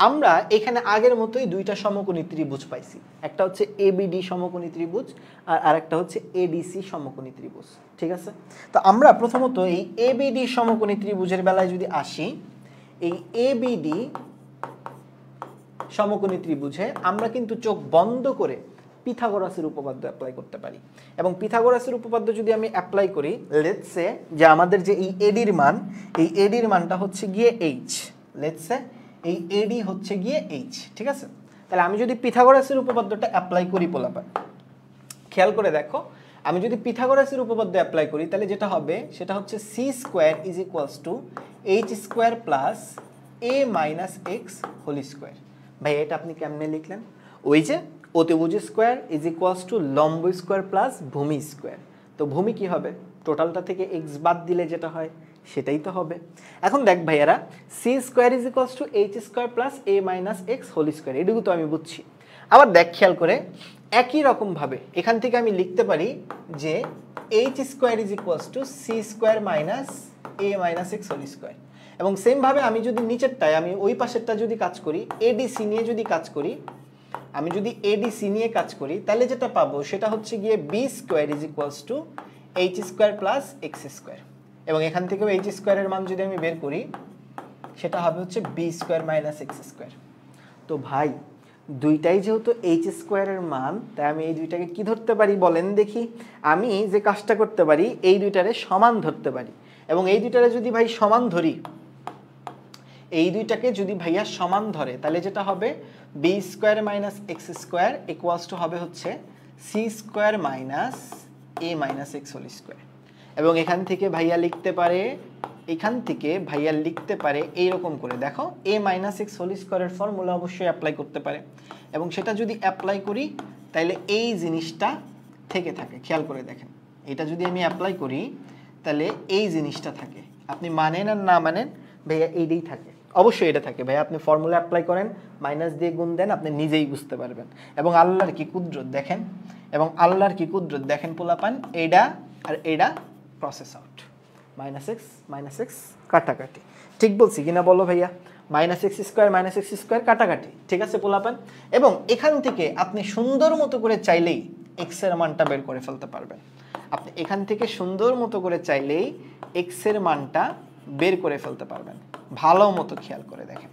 আমরা এখানে আগের মতোই দুইটা সমকোণী ত্রিভুজ পাইছি, একটা হচ্ছে এবিডি সমকোণী ত্রিভুজ আর আরেকটা হচ্ছে এডিসি সমকোণী ত্রিভুজ, ঠিক আছে? তো আমরা প্রথমত এই এবিডি সমকোণী ত্রিভুজের বেলায় যদি আসি, এই এবিডি সমকোণী ত্রিভুজে আমরা কিন্তু চোখ বন্ধ করে পিথাগোরাসের উপপাদ্য অ্যাপ্লাই করতে পারি। এবং পিথাগোরাসের উপপাদ্য যদি আমি অ্যাপ্লাই করি, লেটস সে যে আমাদের যে এই এডির মান, এই এডির মানটা হচ্ছে গিয়ে এইচ, লেটস সে এই এডি হচ্ছে গিয়ে এইচ, ঠিক আছে? তাহলে আমি যদি পিথাগোরাসের উপপাদ্যটা অ্যাপ্লাই করি পোলাপান, খেয়াল করে দেখো, আমি যদি পিথাগোরাসের উপপাদ্য অ্যাপ্লাই করি তাহলে যেটা হবে সেটা হচ্ছে C square is equals to H square plus A minus X whole square. ভাই এটা আপনি কেমনে লিখলেন? ওই যে অতিভুজ স্কোয়ার ইজ ইকুয়ালস টু লম্ব স্কোয়ার প্লাস ভূমি স্কোয়ার। তো ভূমি কি হবে? টোটালটা থেকে এক্স বাদ দিলে যেটা হয় সেটাই তো হবে। এখন দেখ ভাইয়ারা, C square is equals to H square plus A minus X whole square, এটুকু তো আমি বুঝছি। আবার দেখ খেয়াল করে, একই রকমভাবে এখান থেকে আমি লিখতে পারি যে H square is equals to C square minus A minus X whole square. এবং সেমভাবে আমি যদি নিচেরটায় আমি ওই পাশেরটা যদি কাজ করি, এডিসি নিয়ে যদি কাজ করি, আমি যদি এডিসি নিয়ে কাজ করি তাহলে যেটা পাবো সেটা হচ্ছে গিয়ে B square is equals to H square plus X square. এবং এখান থেকেও এইচ স্কোয়ারের মান যদি আমি বের করি সেটা হবে হচ্ছে B square minus X square. তো ভাই দুইটাই যেহেতু এইচ স্কোয়ারের মান, তাই আমি এই দুইটাকে কি ধরতে পারি বলেন দেখি? আমি যে কাজটা করতে পারি এই দুইটারে সমান ধরতে পারি। এবং এই দুইটারে যদি ভাই সমান ধরি, এই দুইটাকে যদি ভাইয়া সমান ধরে তাহলে যেটা হবে B square minus X square equals to হবে হচ্ছে C square minus A minus X whole square. এবং এখান থেকে ভাইয়া লিখতে পারে, এখান থেকে ভাইয়া লিখতে পারে এইরকম করে, দেখো এ মাইনাস এক্স হোল স্কোয়ারের ফর্মুলা অবশ্যই অ্যাপ্লাই করতে পারে। এবং সেটা যদি অ্যাপ্লাই করি তাহলে এই জিনিসটা থেকে থাকে, খেয়াল করে দেখেন, এটা যদি আমি অ্যাপ্লাই করি তাহলে এই জিনিসটা থাকে। আপনি মানেন আর না মানেন ভাইয়া এইটাই থাকে, অবশ্যই এটা থাকে ভাইয়া। আপনি ফর্মুলা অ্যাপ্লাই করেন, মাইনাস দিয়ে গুণ দেন, আপনি নিজেই বুঝতে পারবেন। এবং আল্লাহর কি কুদরত দেখেন, এবং আল্লাহর কি কুদরত দেখেন পোলাপান, এইটা আর এইটা প্রসেস আউট, মাইনাস এক্স কাটাকাটি। ঠিক বলছি কিনা বলো ভাইয়া? মাইনাস এক্স স্কোয়ার কাটাকাটি, ঠিক আছে পোলাপান? এবং এখান থেকে আপনি সুন্দর মতো করে চাইলেই এক্স এর মানটা বের করে ফেলতে পারবেন। আপনি এখান থেকে সুন্দর মতো করে চাইলেই এক্স এর মানটা বের করে ফেলতে পারবেন। ভালো মতো খেয়াল করে দেখেন,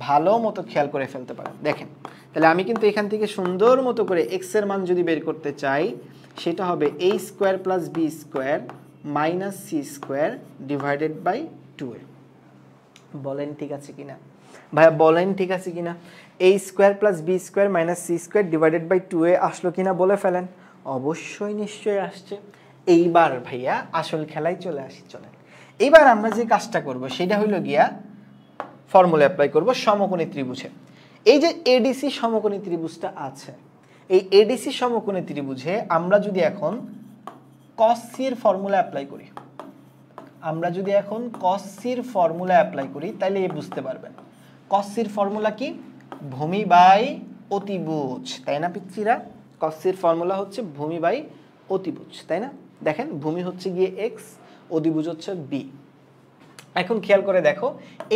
ভালো মতো খেয়াল করে ফেলতে পারেন দেখেন। তাহলে আমি কিন্তু এখান থেকে সুন্দর মতো করে এক্স এর মান যদি বের করতে চাই সেটা হবে a square plus B square minus C square divided by 2a। বলেন ঠিক আছে কিনা ভাইয়া? বলেন ঠিক আছে কিনা? a square plus B square minus C square divided by 2a আসলো কিনা বলে ফেলেন। অবশ্যই নিশ্চয়ই আসছে। এইবার ভাইয়া আসল খেলায় চলে আসি, চলেন। এইবার আমরা যে কাজটা করব সেটা হইল গিয়া ফর্মুলা অ্যাপ্লাই করব সমকোণী ত্রিভুজে। এই যে এডিসি সমকোণী ত্রিভুজটা আছে, এই এডিসি সমকোণী ত্রিভুজে আমরা যদি এখন cos c এর ফর্মুলা অ্যাপ্লাই করি, আমরা যদি এখন cos c এর ফর্মুলা অ্যাপ্লাই করি তাহলে এই বুঝতে পারবেন cos c এর ফর্মুলা কি? ভূমি বাই অতিভুজ, তাই না পিচ্চিরা? cos c এর ফর্মুলা হচ্ছে ভূমি বাই অতিভুজ, তাই না? দেখেন ভূমি হচ্ছে গিয়ে এক্স, অধিভুজ হচ্ছে বি। এখন খেয়াল করে দেখো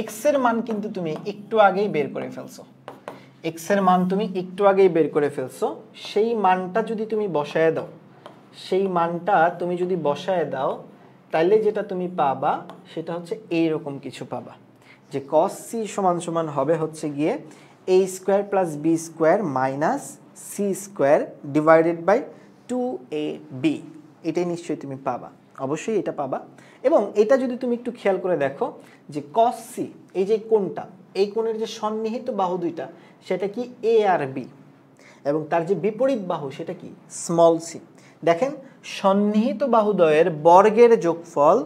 এক্স এর মান কিন্তু তুমি একটু আগেই বের করে ফেলছো, এক্স এর মান তুমি একটু আগেই বের করে ফেলছো। সেই মানটা যদি তুমি বসায় দাও, সেই মানটা তুমি যদি বসায় দাও, তাহলে যেটা তুমি পাবা সেটা হচ্ছে এইরকম কিছু পাবা, যে cos c সমান সমান হবে হচ্ছে গিয়ে a square plus B square minus C square divided by 2ab। এটাই নিশ্চয়ই তুমি পাবা, অবশ্যই এটা পাবা। এবং এটা যদি তুমি একটু খেয়াল করে দেখো যে cos c, এই যে কোণটা, এই কোণের যে সন্নিহিত বাহু দুইটা সেটা কি এ আর বি, এবং তার যে বিপরীত বাহু সেটা কি স্মল সি। দেখেন সন্নিহিত বাহুদ্বয়ের বর্গের যোগফল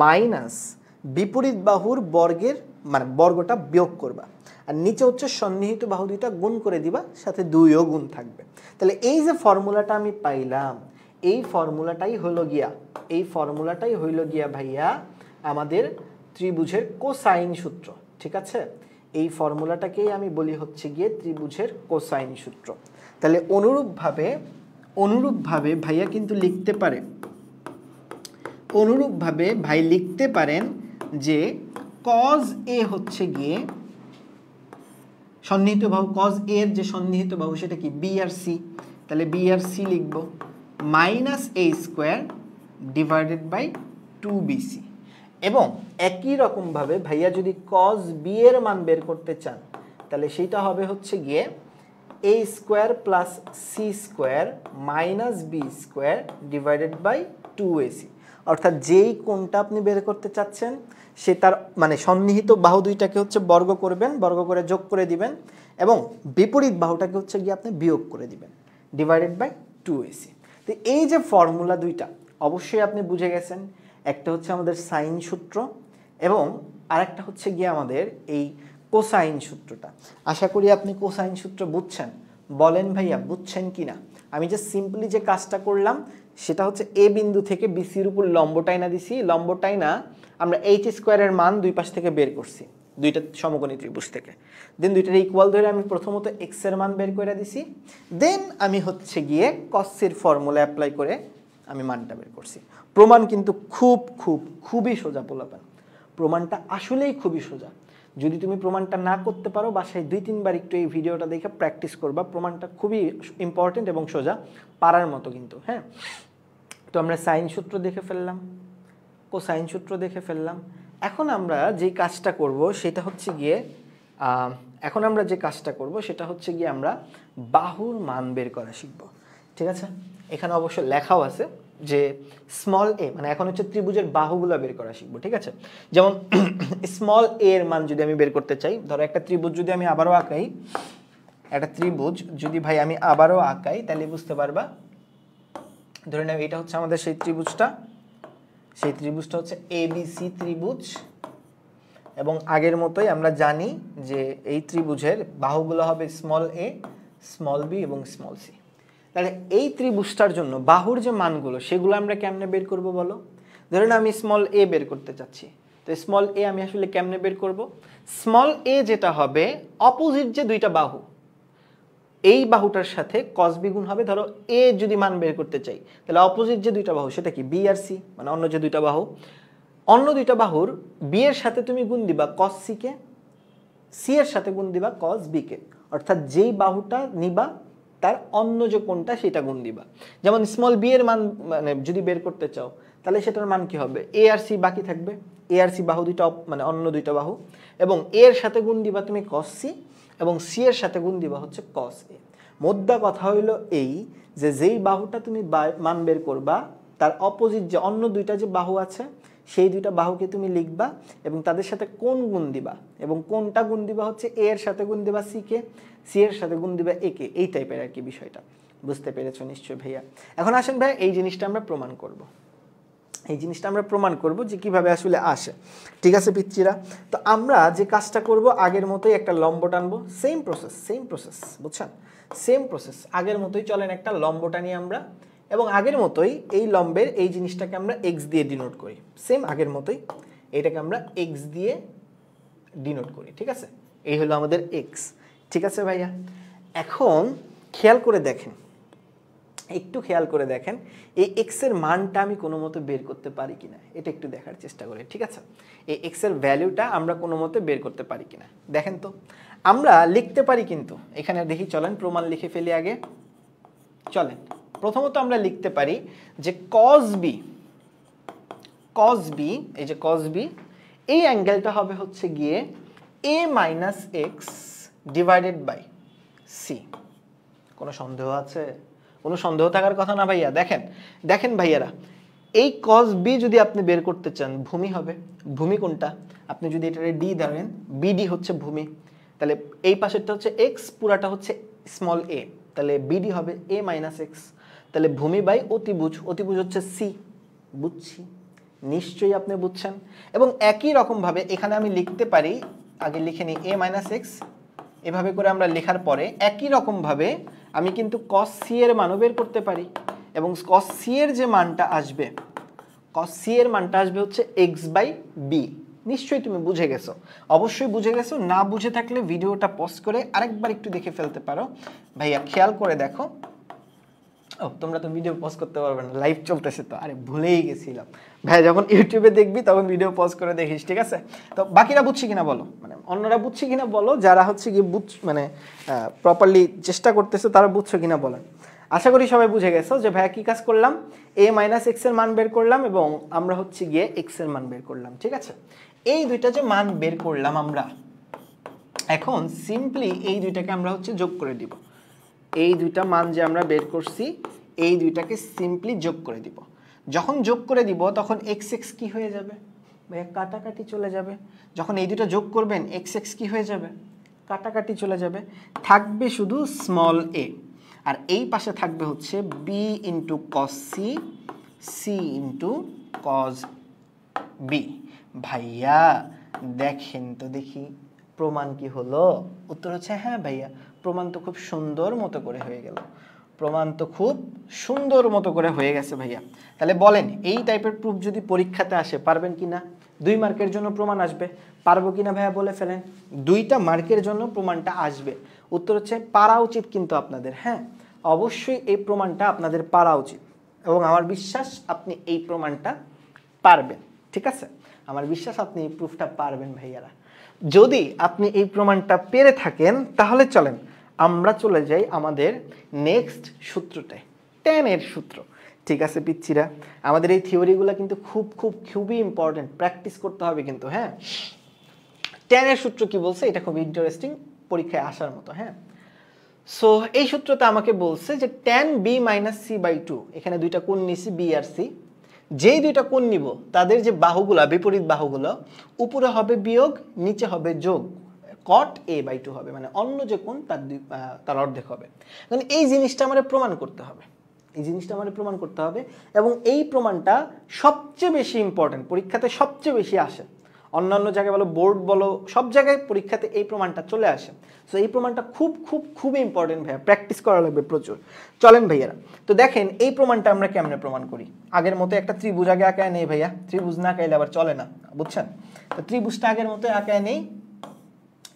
মাইনাস বিপরীত বাহুর বর্গের মানে বর্গটা বিয়োগ করবা, আর নিচে হচ্ছে সন্নিহিত বাহু দুইটা গুণ করে দিবা, সাথে 2ও গুণ থাকবে। তাহলে এই যে ফর্মুলাটা আমি পাইলাম, এই ফর্মুলাটাই হইল গিয়া ভাইয়া আমাদের ত্রিভুজের কোসাইন সূত্র। ঠিক আছে, এই ফর্মুলাটাকেই আমি বলি হচ্ছে গিয়ে ত্রিভুজের কোসাইন সূত্র। তাহলে অনুরূপভাবে ভাইয়া কিন্তু ভাই লিখতে পারেন যে cos a হচ্ছে গিয়ে সন্নিহিত বাহু, cos a এর যে সন্নিহিত বাহু সেটা কি বি আর সি, তাহলে বি আর সি লিখবো minus a square divided by 2bc। এবং একই রকম ভাবে ভাইয়া যদি cos b এর মান বের করতে চান, তাহলে সেটা হবে হচ্ছে গিয়ে a square plus C square minus B square divided by 2ac। অর্থাৎ যেই কোণটা আপনি বের করতে চাচ্ছেন সে তার মানে সন্নিহিত বাহু দুইটাকে হচ্ছে বর্গ করবেন, বর্গ করে যোগ করে দিবেন, এবং বিপরীত বাহুটাকে হচ্ছে গিয়ে আপনি বিয়োগ করে দিবেন ডিভাইডেড বাই 2ac। তো এই যে ফর্মুলা দুইটা অবশ্যই আপনি বুঝে গেছেন, একটা হচ্ছে আমাদের সাইন সূত্র এবং আরেকটা হচ্ছে গিয়ে আমাদের এই কোসাইন সূত্রটা। আশা করি আপনি কোসাইন সূত্র বুঝছেন, বলেন ভাইয়া বুঝছেন কিনা। আমি যে সিম্পলি যে কাজটা করলাম সেটা হচ্ছে এ বিন্দু থেকে বিসির উপর লম্ব টাইনা দিছি, লম্ব টাইনা আমরা এইচ স্কোয়ারের মান দুই পাশ থেকে বের করছি দুইটা সমকোণী ত্রিভুজ থেকে, দেন দুইটার ইকুয়াল ধরে আমি প্রথমত এক্স এর মান বের করে দিছি, দেন আমি হচ্ছে গিয়ে কসের ফর্মুলা অ্যাপ্লাই করে আমি মানটা বের করছি। প্রমাণ কিন্তু খুবই সোজা পোলাপান, প্রমাণটা আসলেই খুবই সোজা। যদি তুমি প্রমাণটা না করতে পারো বাসায় 2-3 বার একটু এই ভিডিওটা দেখে প্র্যাকটিস করবা, প্রমাণটা খুবই ইম্পর্টেন্ট এবং সোজা, পারার মতো কিন্তু। হ্যাঁ, তো আমরা সাইন সূত্র দেখে ফেললাম, কোসাইন সূত্র দেখে ফেললাম। এখন আমরা যে কাজটা করব সেটা হচ্ছে গিয়ে আমরা বাহুর মান বের করা শিখব। ঠিক আছে, এখানে অবশ্য লেখাও আছে যে স্মল এ মানে এখন হচ্ছে ত্রিভুজের বাহুগুলো বের করা শিখবো। ঠিক আছে, যেমন স্মল এ এর মান যদি আমি বের করতে চাই, ধরো একটা ত্রিভুজ যদি আমি আবারও আঁকাই, তাহলে বুঝতে পারবা। ধরে নাও এটা হচ্ছে আমাদের সেই ত্রিভুজটা হচ্ছে এবিসি ত্রিভুজ, এবং আগের মতোই আমরা জানি যে এই ত্রিভুজের বাহুগুলো হবে স্মল এ, স্মল বি এবং স্মল সি। তাহলে এই ত্রিভুজটার জন্য বাহুর যে মানগুলো সেগুলো আমরা কেমনে বের করব বলো। ধরুন আমি স্মল এ বের করতে চাচ্ছি, তো স্মল এ আমি আসলে কেমনে বের করব। স্মল এ যেটা হবে অপোজিট যে দুইটা বাহু, এই বাহুটার সাথে cos b গুণ হবে। ধরো এ যদি মান বের করতে চাই তাহলে অপোজিট যে দুইটা বাহু সেটা কি বি আর সি, মানে অন্য যে দুইটা বাহু, অন্য দুইটা বাহুর বি এর সাথে তুমি গুণ দিবা cos c কে, সি এর সাথে গুণ দিবা cos b কে, অর্থাৎ যেই বাহুটা নিবা তার অন্য যে কোণটা সেটা গুণ দিবা। যেমন স্মল বি এর মান মানে যদি বের করতে চাও তাহলে সেটার মান কি হবে, এ আর সি বাকি থাকবে, এ আর সি বাহু দুইটা মানে অন্য দুইটা বাহু, এবং এ এর সাথে গুণ দিবা তুমি cos c, এবং সি এর সাথে গুণ দিবা হচ্ছে cos a। মোদ্দা কথা হইলো এই যে যেই বাহুটা তুমি মান বের করবা তার অপোজিট যে অন্য দুইটা যে বাহু আছে সেই দুইটা বাহুকে তুমি লিখবা এবং তাদের সাথে কোণ গুণ দিবা, এবং কোণটা গুণ দিবা হচ্ছে এ এর সাথে গুণ দিবা সি কে, সি এর সাথে গুণ দিবা এ কে। এই টাইপের আর কি বিষয়টা, বুঝতে পেরেছো নিশ্চয় ভাইয়া। এখন আসেন ভাই এই জিনিসটা আমরা প্রমাণ করব, যে কিভাবে আসলে আসে। ঠিক আছে পিচ্চিরা, তো আমরা যে কাজটা করব আগের মতোই একটা লম্ব টানবো, সেম প্রসেস বুঝছেন, সেম প্রসেস আগের মতোই। চলেন একটা লম্ব টানি আমরা, এবং আগের মতোই এই লম্বের এই জিনিসটাকে আমরা এক্স দিয়ে ডিনোট করি, সেম আগের মতোই এটাকে আমরা এক্স দিয়ে ডিনোট করি। ঠিক আছে, এই হলো আমাদের এক্স। ঠিক আছে ভাইয়া, এখন খেয়াল করে দেখেন একটু খেয়াল করে দেখেন এই এক্স এর মানটা আমি কোনো মতে বের করতে পারি কিনা, এটা একটু দেখার চেষ্টা করি, ঠিক আছে? এই এক্স এর ভ্যালুটা আমরা কোনো মতে বের করতে পারি কিনা দেখেন তো। আমরা লিখতে পারি কিন্তু এখানে, দেখি চলেন প্রমাণ লিখে ফেলি আগে। চলেন প্রথমত আমরা লিখতে পারি যে cos b, এই যে cos b, এই অ্যাঙ্গেলটা হবে হচ্ছে গিয়ে a minus X divided by C. কোনো সন্দেহ আছে? কোনো সন্দেহ থাকার কথা না ভাইয়া। দেখেন দেখেন ভাইয়ারা, এই cos b যদি আপনি বের করতে চান, ভূমি হবে। ভূমি কোনটা? আপনি যদি এটারে ডি ধরেন, বিডি হচ্ছে ভূমি, তাহলে এই পাশেরটা হচ্ছে এক্স, পুরাটা হচ্ছে স্মল এ, তাহলে বিডি হবে এ মাইনাস এক্স। তাহলে ভূমি বাই অতিভুজ, অতিভুজ হচ্ছে সি। বুঝছি, নিশ্চয়ই আপনি বুঝছেন। এবং একই রকমভাবে এখানে আমি লিখতে পারি, আগে লিখে নিই এ মাইনাস এক্স, এভাবে করে আমরা লেখার পরে একই রকমভাবে আমি কিন্তু cos c এর মানও বের করতে পারি। এবং cos c এর যে মানটা আসবে, cos c এর মানটা আসবে হচ্ছে x বাই বি। নিশ্চয়ই তুমি বুঝে গেছো, অবশ্যই বুঝে গেছো। না বুঝে থাকলে ভিডিওটা পজ করে আরেকবার একটু দেখে ফেলতে পারো। ভাইয়া খেয়াল করে দেখো। ও তোমরা তো ভিডিও পজ করতে পারবে না, লাইভ চলতেছে তো। আরে ভুলেই গেছিলাম ভাই, যখন ইউটিউবে দেখবি তখন ভিডিও পজ করে দেখিস, ঠিক আছে? তো বাকিরা বুঝছি কিনা বলো, মানে অন্যরা বুঝছি কিনা বলো, যারা হচ্ছে গিয়ে মানে প্রপারলি চেষ্টা করতেছে তারা বুঝছো কিনা বলেন। আশা করি সবাই বুঝে গেছো যে ভাইয়া কি কাজ করলাম, a মাইনাস এক্স এর মান বের করলাম এবং আমরা হচ্ছে গিয়ে এক্স এর মান বের করলাম, ঠিক আছে? এই দুইটা যে মান বের করলাম আমরা, এখন সিম্পলি এই দুইটাকে আমরা হচ্ছে যোগ করে দিব। এই দুইটা মান যে আমরা বের করছি, এই দুইটাকে সিম্পলি যোগ করে দিব। যখন যোগ করে দিব তখন এক্স এক্স কি হয়ে যাবে ভাইয়া? কাটাকাটি চলে যাবে। যখন এই দুটো যোগ করবেন এক্স এক্স কি হয়ে যাবে? কাটাকাটি চলে যাবে। থাকবে শুধু স্মল এ, আর এই পাশে থাকবে হচ্ছে B into cos C, C into cos B. ভাইয়া দেখেন তো দেখি প্রমাণ কি হলো? উত্তর হচ্ছে হ্যাঁ ভাইয়া, প্রমাণ তো খুব সুন্দর মতো করে হয়ে গেল। প্রমাণ তো খুব সুন্দর মতো করে হয়ে গেছে ভাইয়া। তাহলে বলেন এই টাইপের প্রুফ যদি পরীক্ষাতে আসে পারবেন কিনা? 2 মার্কের জন্য প্রমাণ আসবে, পারবো কিনা ভাইয়া বলে ফেলেন। 2টা মার্কের জন্য প্রমাণটা আসবে। উত্তর হচ্ছে পারা উচিত কিন্তু আপনাদের। হ্যাঁ, অবশ্যই এই প্রমাণটা আপনাদের পারা উচিত এবং আমার বিশ্বাস আপনি এই প্রমাণটা পারবেন, ঠিক আছে? আমার বিশ্বাস আপনি এই প্রুফটা পারবেন ভাইয়ারা। যদি আপনি এই প্রমাণটা পেরে থাকেন তাহলে চলেন আমরা চলে যাই আমাদের নেক্সট সূত্রটায়, tan এর সূত্র। ঠিক আছে পিচ্চিরা, আমাদের এই থিওরিগুলো কিন্তু খুবই ইম্পর্টেন্ট, প্র্যাকটিস করতে হবে কিন্তু। হ্যাঁ, tan এর সূত্র কি বলছে এটা খুব ইন্টারেস্টিং, পরীক্ষায় আসার মতো। হ্যাঁ, সো এই সূত্রটা আমাকে বলছে যে tan b minus C by 2, এখানে দুইটা কোণ নিছি বি আর সি। যেই দুইটা কোণ নিব তাদের যে বাহুগুলা, বিপরীত বাহুগুলো, উপরে হবে বিয়োগ, নিচে হবে যোগ, cot a বাই 2 হবে, মানে অন্য যে কোণ তার অর্ধেক হবে। মানে এই জিনিসটা আমাদের প্রমাণ করতে হবে, এই জিনিসটা আমাদের প্রমাণ করতে হবে। এবং এই প্রমাণটা সবচেয়ে বেশি ইম্পর্টেন্ট, পরীক্ষাতে সবচেয়ে বেশি আসে। অন্যান্য জায়গায় বলো, বোর্ড বলো, সব জায়গায় পরীক্ষাতে এই প্রমাণটা চলে আসে। সো এই প্রমাণটা খুবই ইম্পর্টেন্ট ভাইয়া, প্র্যাকটিস করা লাগবে প্রচুর। চলেন ভাইয়ারা, তো দেখেন এই প্রমাণটা আমরা কেমনে প্রমাণ করি। আগের মতো একটা ত্রিভুজ আগে আঁকায় নেই ভাইয়া, ত্রিভুজ না আঁকাইলে আবার চলে না, বুঝছেন? তো ত্রিভুজটা আগের মতো আঁকায় নেই।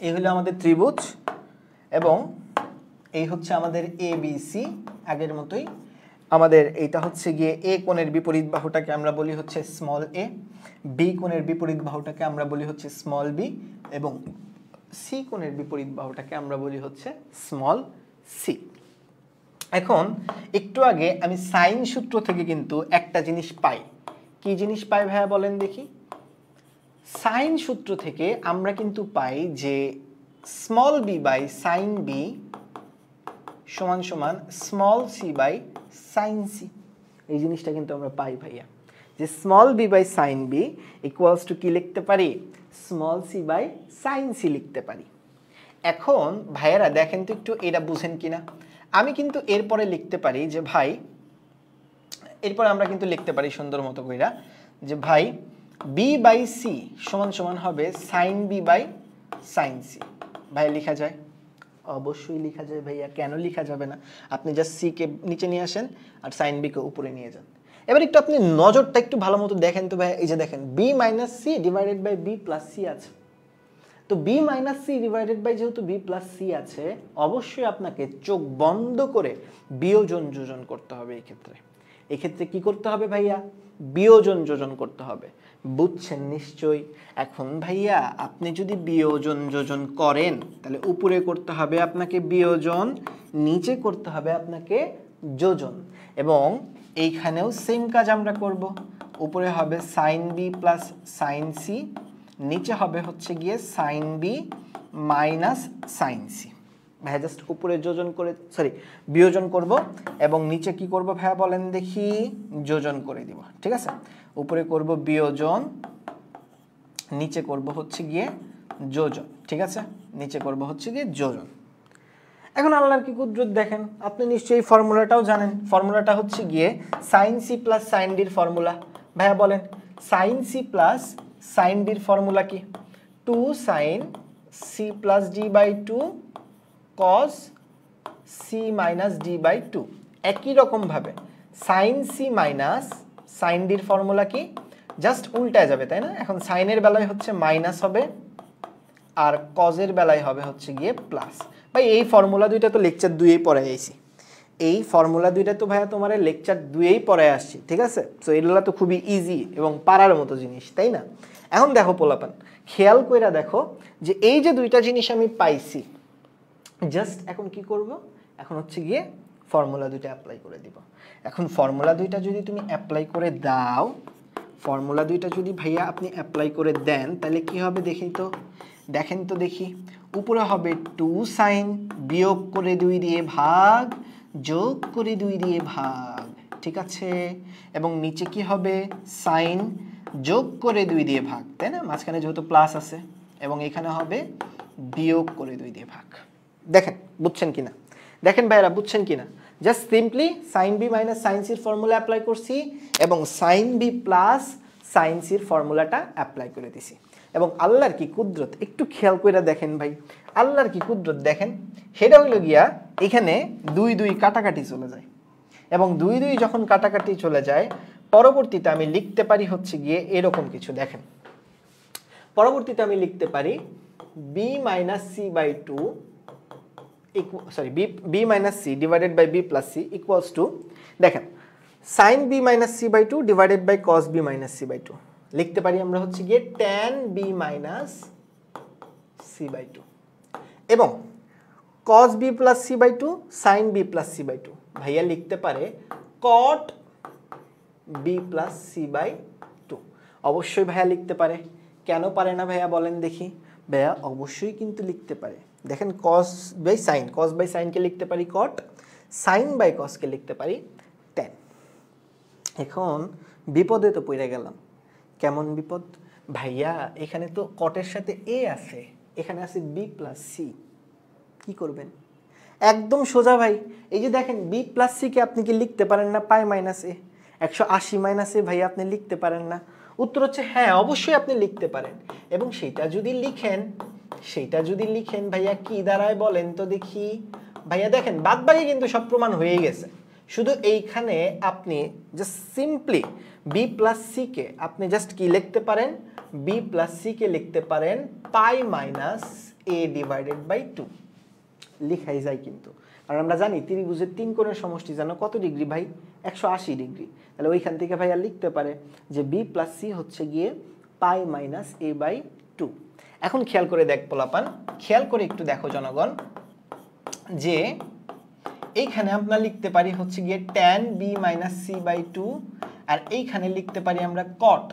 এই হলো আমাদের ত্রিভুজ এবং এই হচ্ছে আমাদের এ বি সি, আগের মতোই। আমাদের এইটা হচ্ছে গিয়ে এ কোণের বিপরীত বাহুটাকে আমরা বলি হচ্ছে স্মল এ, বি কোণের বিপরীত বাহুটাকে আমরা বলি হচ্ছে স্মল বি, এবং সি কোণের বিপরীত বাহুটাকে আমরা বলি হচ্ছে স্মল সি। এখন একটু আগে আমি সাইন সূত্র থেকে কিন্তু একটা জিনিস পাই। কি জিনিস পাই ভাইয়া বলেন দেখি? সাইন সূত্র থেকে আমরা কিন্তু পাই যে small B by sine B সমান সমান small C by sine C. এই জিনিসটা কিন্তু আমরা পাই ভাইয়া, যে small B by sine B equals to কি লিখতে পারি? Small C by sine C লিখতে পারি। এখন ভাইয়েরা দেখেন তো একটু এটা বুঝেন কিনা। আমি কিন্তু এরপরে লিখতে পারি যে ভাই, এরপরে আমরা কিন্তু লিখতে পারি সুন্দর মতো কইরা যে ভাই বি বাই সি সমান সমান হবে sine B by sine C. ভাই লেখা যায়? অবশ্যই লেখা যায় ভাইয়া, কেন লেখা যাবে না? আপনি জাস্ট সি কে নিচে নিয়ে আসেন আর সাইন বি কে উপরে নিয়ে যান। এবার একটু আপনি নজরটা একটু ভালো মতো দেখেন তো ভাই, এই যে দেখেন B minus C divided by B plus C আছে। তো B minus C divided by যেহেতু বি প্লাস সি আছে, অবশ্যই আপনাকে চোখ বন্ধ করে বিয়োজন যোজন করতে হবে। এক্ষেত্রে কি করতে হবে ভাইয়া? বিয়োজন যোজন করতে হবে। বুঝছেন নিশ্চয়ই? এখন ভাইয়া আপনি যদি বিয়োজন যোজন করেন তাহলে উপরে করতে হবে আপনাকে বিয়োজন, নিচে করতে হবে আপনাকে যোজন, এবং এইখানেও সেম কাজ আমরা করব। উপরে হবে sine B plus sine C, নিচে হবে হচ্ছে গিয়ে sine B minus sine C. ভাইয়া জাস্ট উপরে যোজন করে বিয়োজন করব, এবং নিচে কি করব ভাইয়া বলেন দেখি? যোজন করে দিব। ঠিক আছে, উপরে করব বিয়োজন, নিচে করব হচ্ছে গিয়ে যোজন। ঠিক আছে, নিচে করব হচ্ছে গিয়ে যোজন। এখন আল্লাহর কি কুদরত দেখেন, আপনি নিশ্চয়ই ফর্মুলাটাও জানেন। ফর্মুলাটা হচ্ছে গিয়ে সাইন সি প্লাস সাইন ডির ফর্মুলা। ভাইয়া বলেন সাইন সি প্লাস সাইন ডির ফর্মুলা কি? 2 sine C plus D by 2 cos C minus D by 2। একই রকমভাবে সাইন সি মাইনাস সাইন ডির ফর্মুলা কি? জাস্ট উল্টায় যাবে, তাই না? এখন সাইনের বেলায় হচ্ছে মাইনাস হবে, আর কজের বেলায় হবে হচ্ছে গিয়ে প্লাস। ভাই এই ফর্মুলা দুইটা তো লেকচার 2-এই পড়ায় আইছি। এই ফর্মুলা দুইটা তো ভাইয়া তোমার লেকচার 2-এই পড়ায় আসছি। ঠিক আছে, সো এগুলো তো খুবই ইজি এবং পারার মতো জিনিস, তাই না? এখন দেখো পোলাপান, খেয়াল কইরা দেখো যে এই যে দুইটা জিনিস আমি পাইছি, জাস্ট এখন কি করব? এখন হচ্ছে গিয়ে ফর্মুলা দুইটা অ্যাপ্লাই করে দিব। এখন ফর্মুলা দুইটা যদি তুমি অ্যাপ্লাই করে দাও, ফর্মুলা দুইটা যদি ভাইয়া আপনি অ্যাপ্লাই করে দেন, তাহলে কি হবে দেখেন তো দেখি। উপরে হবে 2 সাইন বিয়োগ করে 2 দিয়ে ভাগ যোগ করে 2 দিয়ে ভাগ। ঠিক আছে, এবং নিচে কি হবে? সাইন যোগ করে 2 দিয়ে ভাগ, তাই না? মাঝখানে যেহেতু প্লাস আছে, এবং এখানে হবে বিয়োগ করে 2 দিয়ে ভাগ। দেখেন বুঝছেন কিনা? দেখেন ভাইরা বুঝছেন কিনা? Just simply sine B minus sine সির ফর্মুলা অ্যাপ্লাই করছি, এবং সাইন বি প্লাস সাইন সির ফর্মুলাটা অ্যাপ্লাই করে দিছি। এবং আল্লাহর কি কুদরত একটু খেয়াল করে দেখেন ভাই, আল্লাহর কি কুদরত দেখেন। সেটা হইলো গিয়া এখানে 2 2 কাটাকাটি চলে যায়, এবং 2 2 যখন কাটাকাটি চলে যায়, পরবর্তীতে আমি লিখতে পারি হচ্ছে গিয়ে এরকম কিছু। দেখেন, পরবর্তীতে আমি লিখতে পারি b minus C by 2 b minus C divided by B plus c equals to, দেখেন, sine B minus C by 2 divided by cos b minus C by 2 লিখতে পারি আমরা হচ্ছে গিয়ে tan B minus C by 2, এবং cos b plus c by 2 sine B plus c by 2 ভাইয়া লিখতে পারে cot b plus c by 2। অবশ্যই ভাইয়া লিখতে পারে। কেন পারে না ভাইয়া বলেন দেখি? ভাইয়া অবশ্যই কিন্তু লিখতে পারে। দেখেন, কস বাই সাইনকে লিখতে পারি কট, সাইন বাই কসকে লিখতে পারি ট্যান। এখন বিপদে তো পড়ে গেলাম। কেমন বিপদ ভাইয়া? এখানে তো কটের সাথে এ আছে, এখানে আছে বি প্লাস সি। কি করবেন? একদম সোজা ভাই। এই যে দেখেন, বি প্লাস সিকে আপনি কি লিখতে পারেন না পাই মাইনাস এ? 180 মাইনাস এ ভাইয়া আপনি লিখতে পারেন না? উত্তর হচ্ছে হ্যাঁ, অবশ্যই আপনি লিখতে পারেন। এবং সেটা যদি লিখেন ভাইয়া কি দাঁড়ায় বলেন তো দেখি? ভাইয়া দেখেন, বাদবাকি কিন্তু সব প্রমাণ হয়ে গেছে। শুধু এইখানে আপনি জাস্ট সিম্পলি বি প্লাস সিকে আপনি জাস্ট কি লিখতে পারেন? বি প্লাস সিকে লিখতে পারেন পাই মাইনাস এ ডিভাইডেড বাই 2। লিখাই যায় কিন্তু, কারণ আমরা জানি ত্রিভুজের 3 কোণের সমষ্টি জানো কত ডিগ্রি ভাই? 180 ডিগ্রি। তাহলে ওইখান থেকে ভাইয়া লিখতে পারে যে বি প্লাস সি হচ্ছে গিয়ে পাই মাইনাস এ বাই 2। এখন খেয়াল করে দেখ পোলাপান, খেয়াল করে একটু দেখো জনগণ, যে এইখানে আমরা লিখতে পারি হচ্ছে গিয়ে tan B minus C by 2, আর এইখানে লিখতে পারি আমরা cot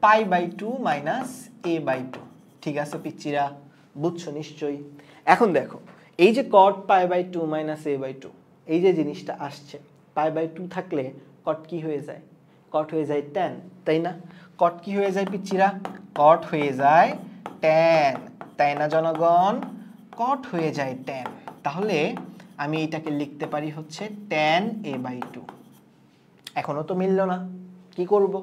pi by 2 minus a by 2। ঠিক আছে পিচ্চিরা, বুঝছো নিশ্চয়ই? এখন দেখো, এই যে cot pi by 2 minus a by 2, এই যে জিনিসটা আসছে, পাই বাই 2 থাকলে কট কি হয়ে যায়? কট হয়ে যায় ট্যান, তাই না? কট কি হয়ে যায় পিচ্চিরা? কট হয়ে যায় ট্যান, তাই না জনগণ? কট হয়ে যায় ট্যান। তাহলে আমি এটাকে লিখতে পারি হচ্ছে ট্যান এ বাই 2। এখনো তো মিলল না, কি করব?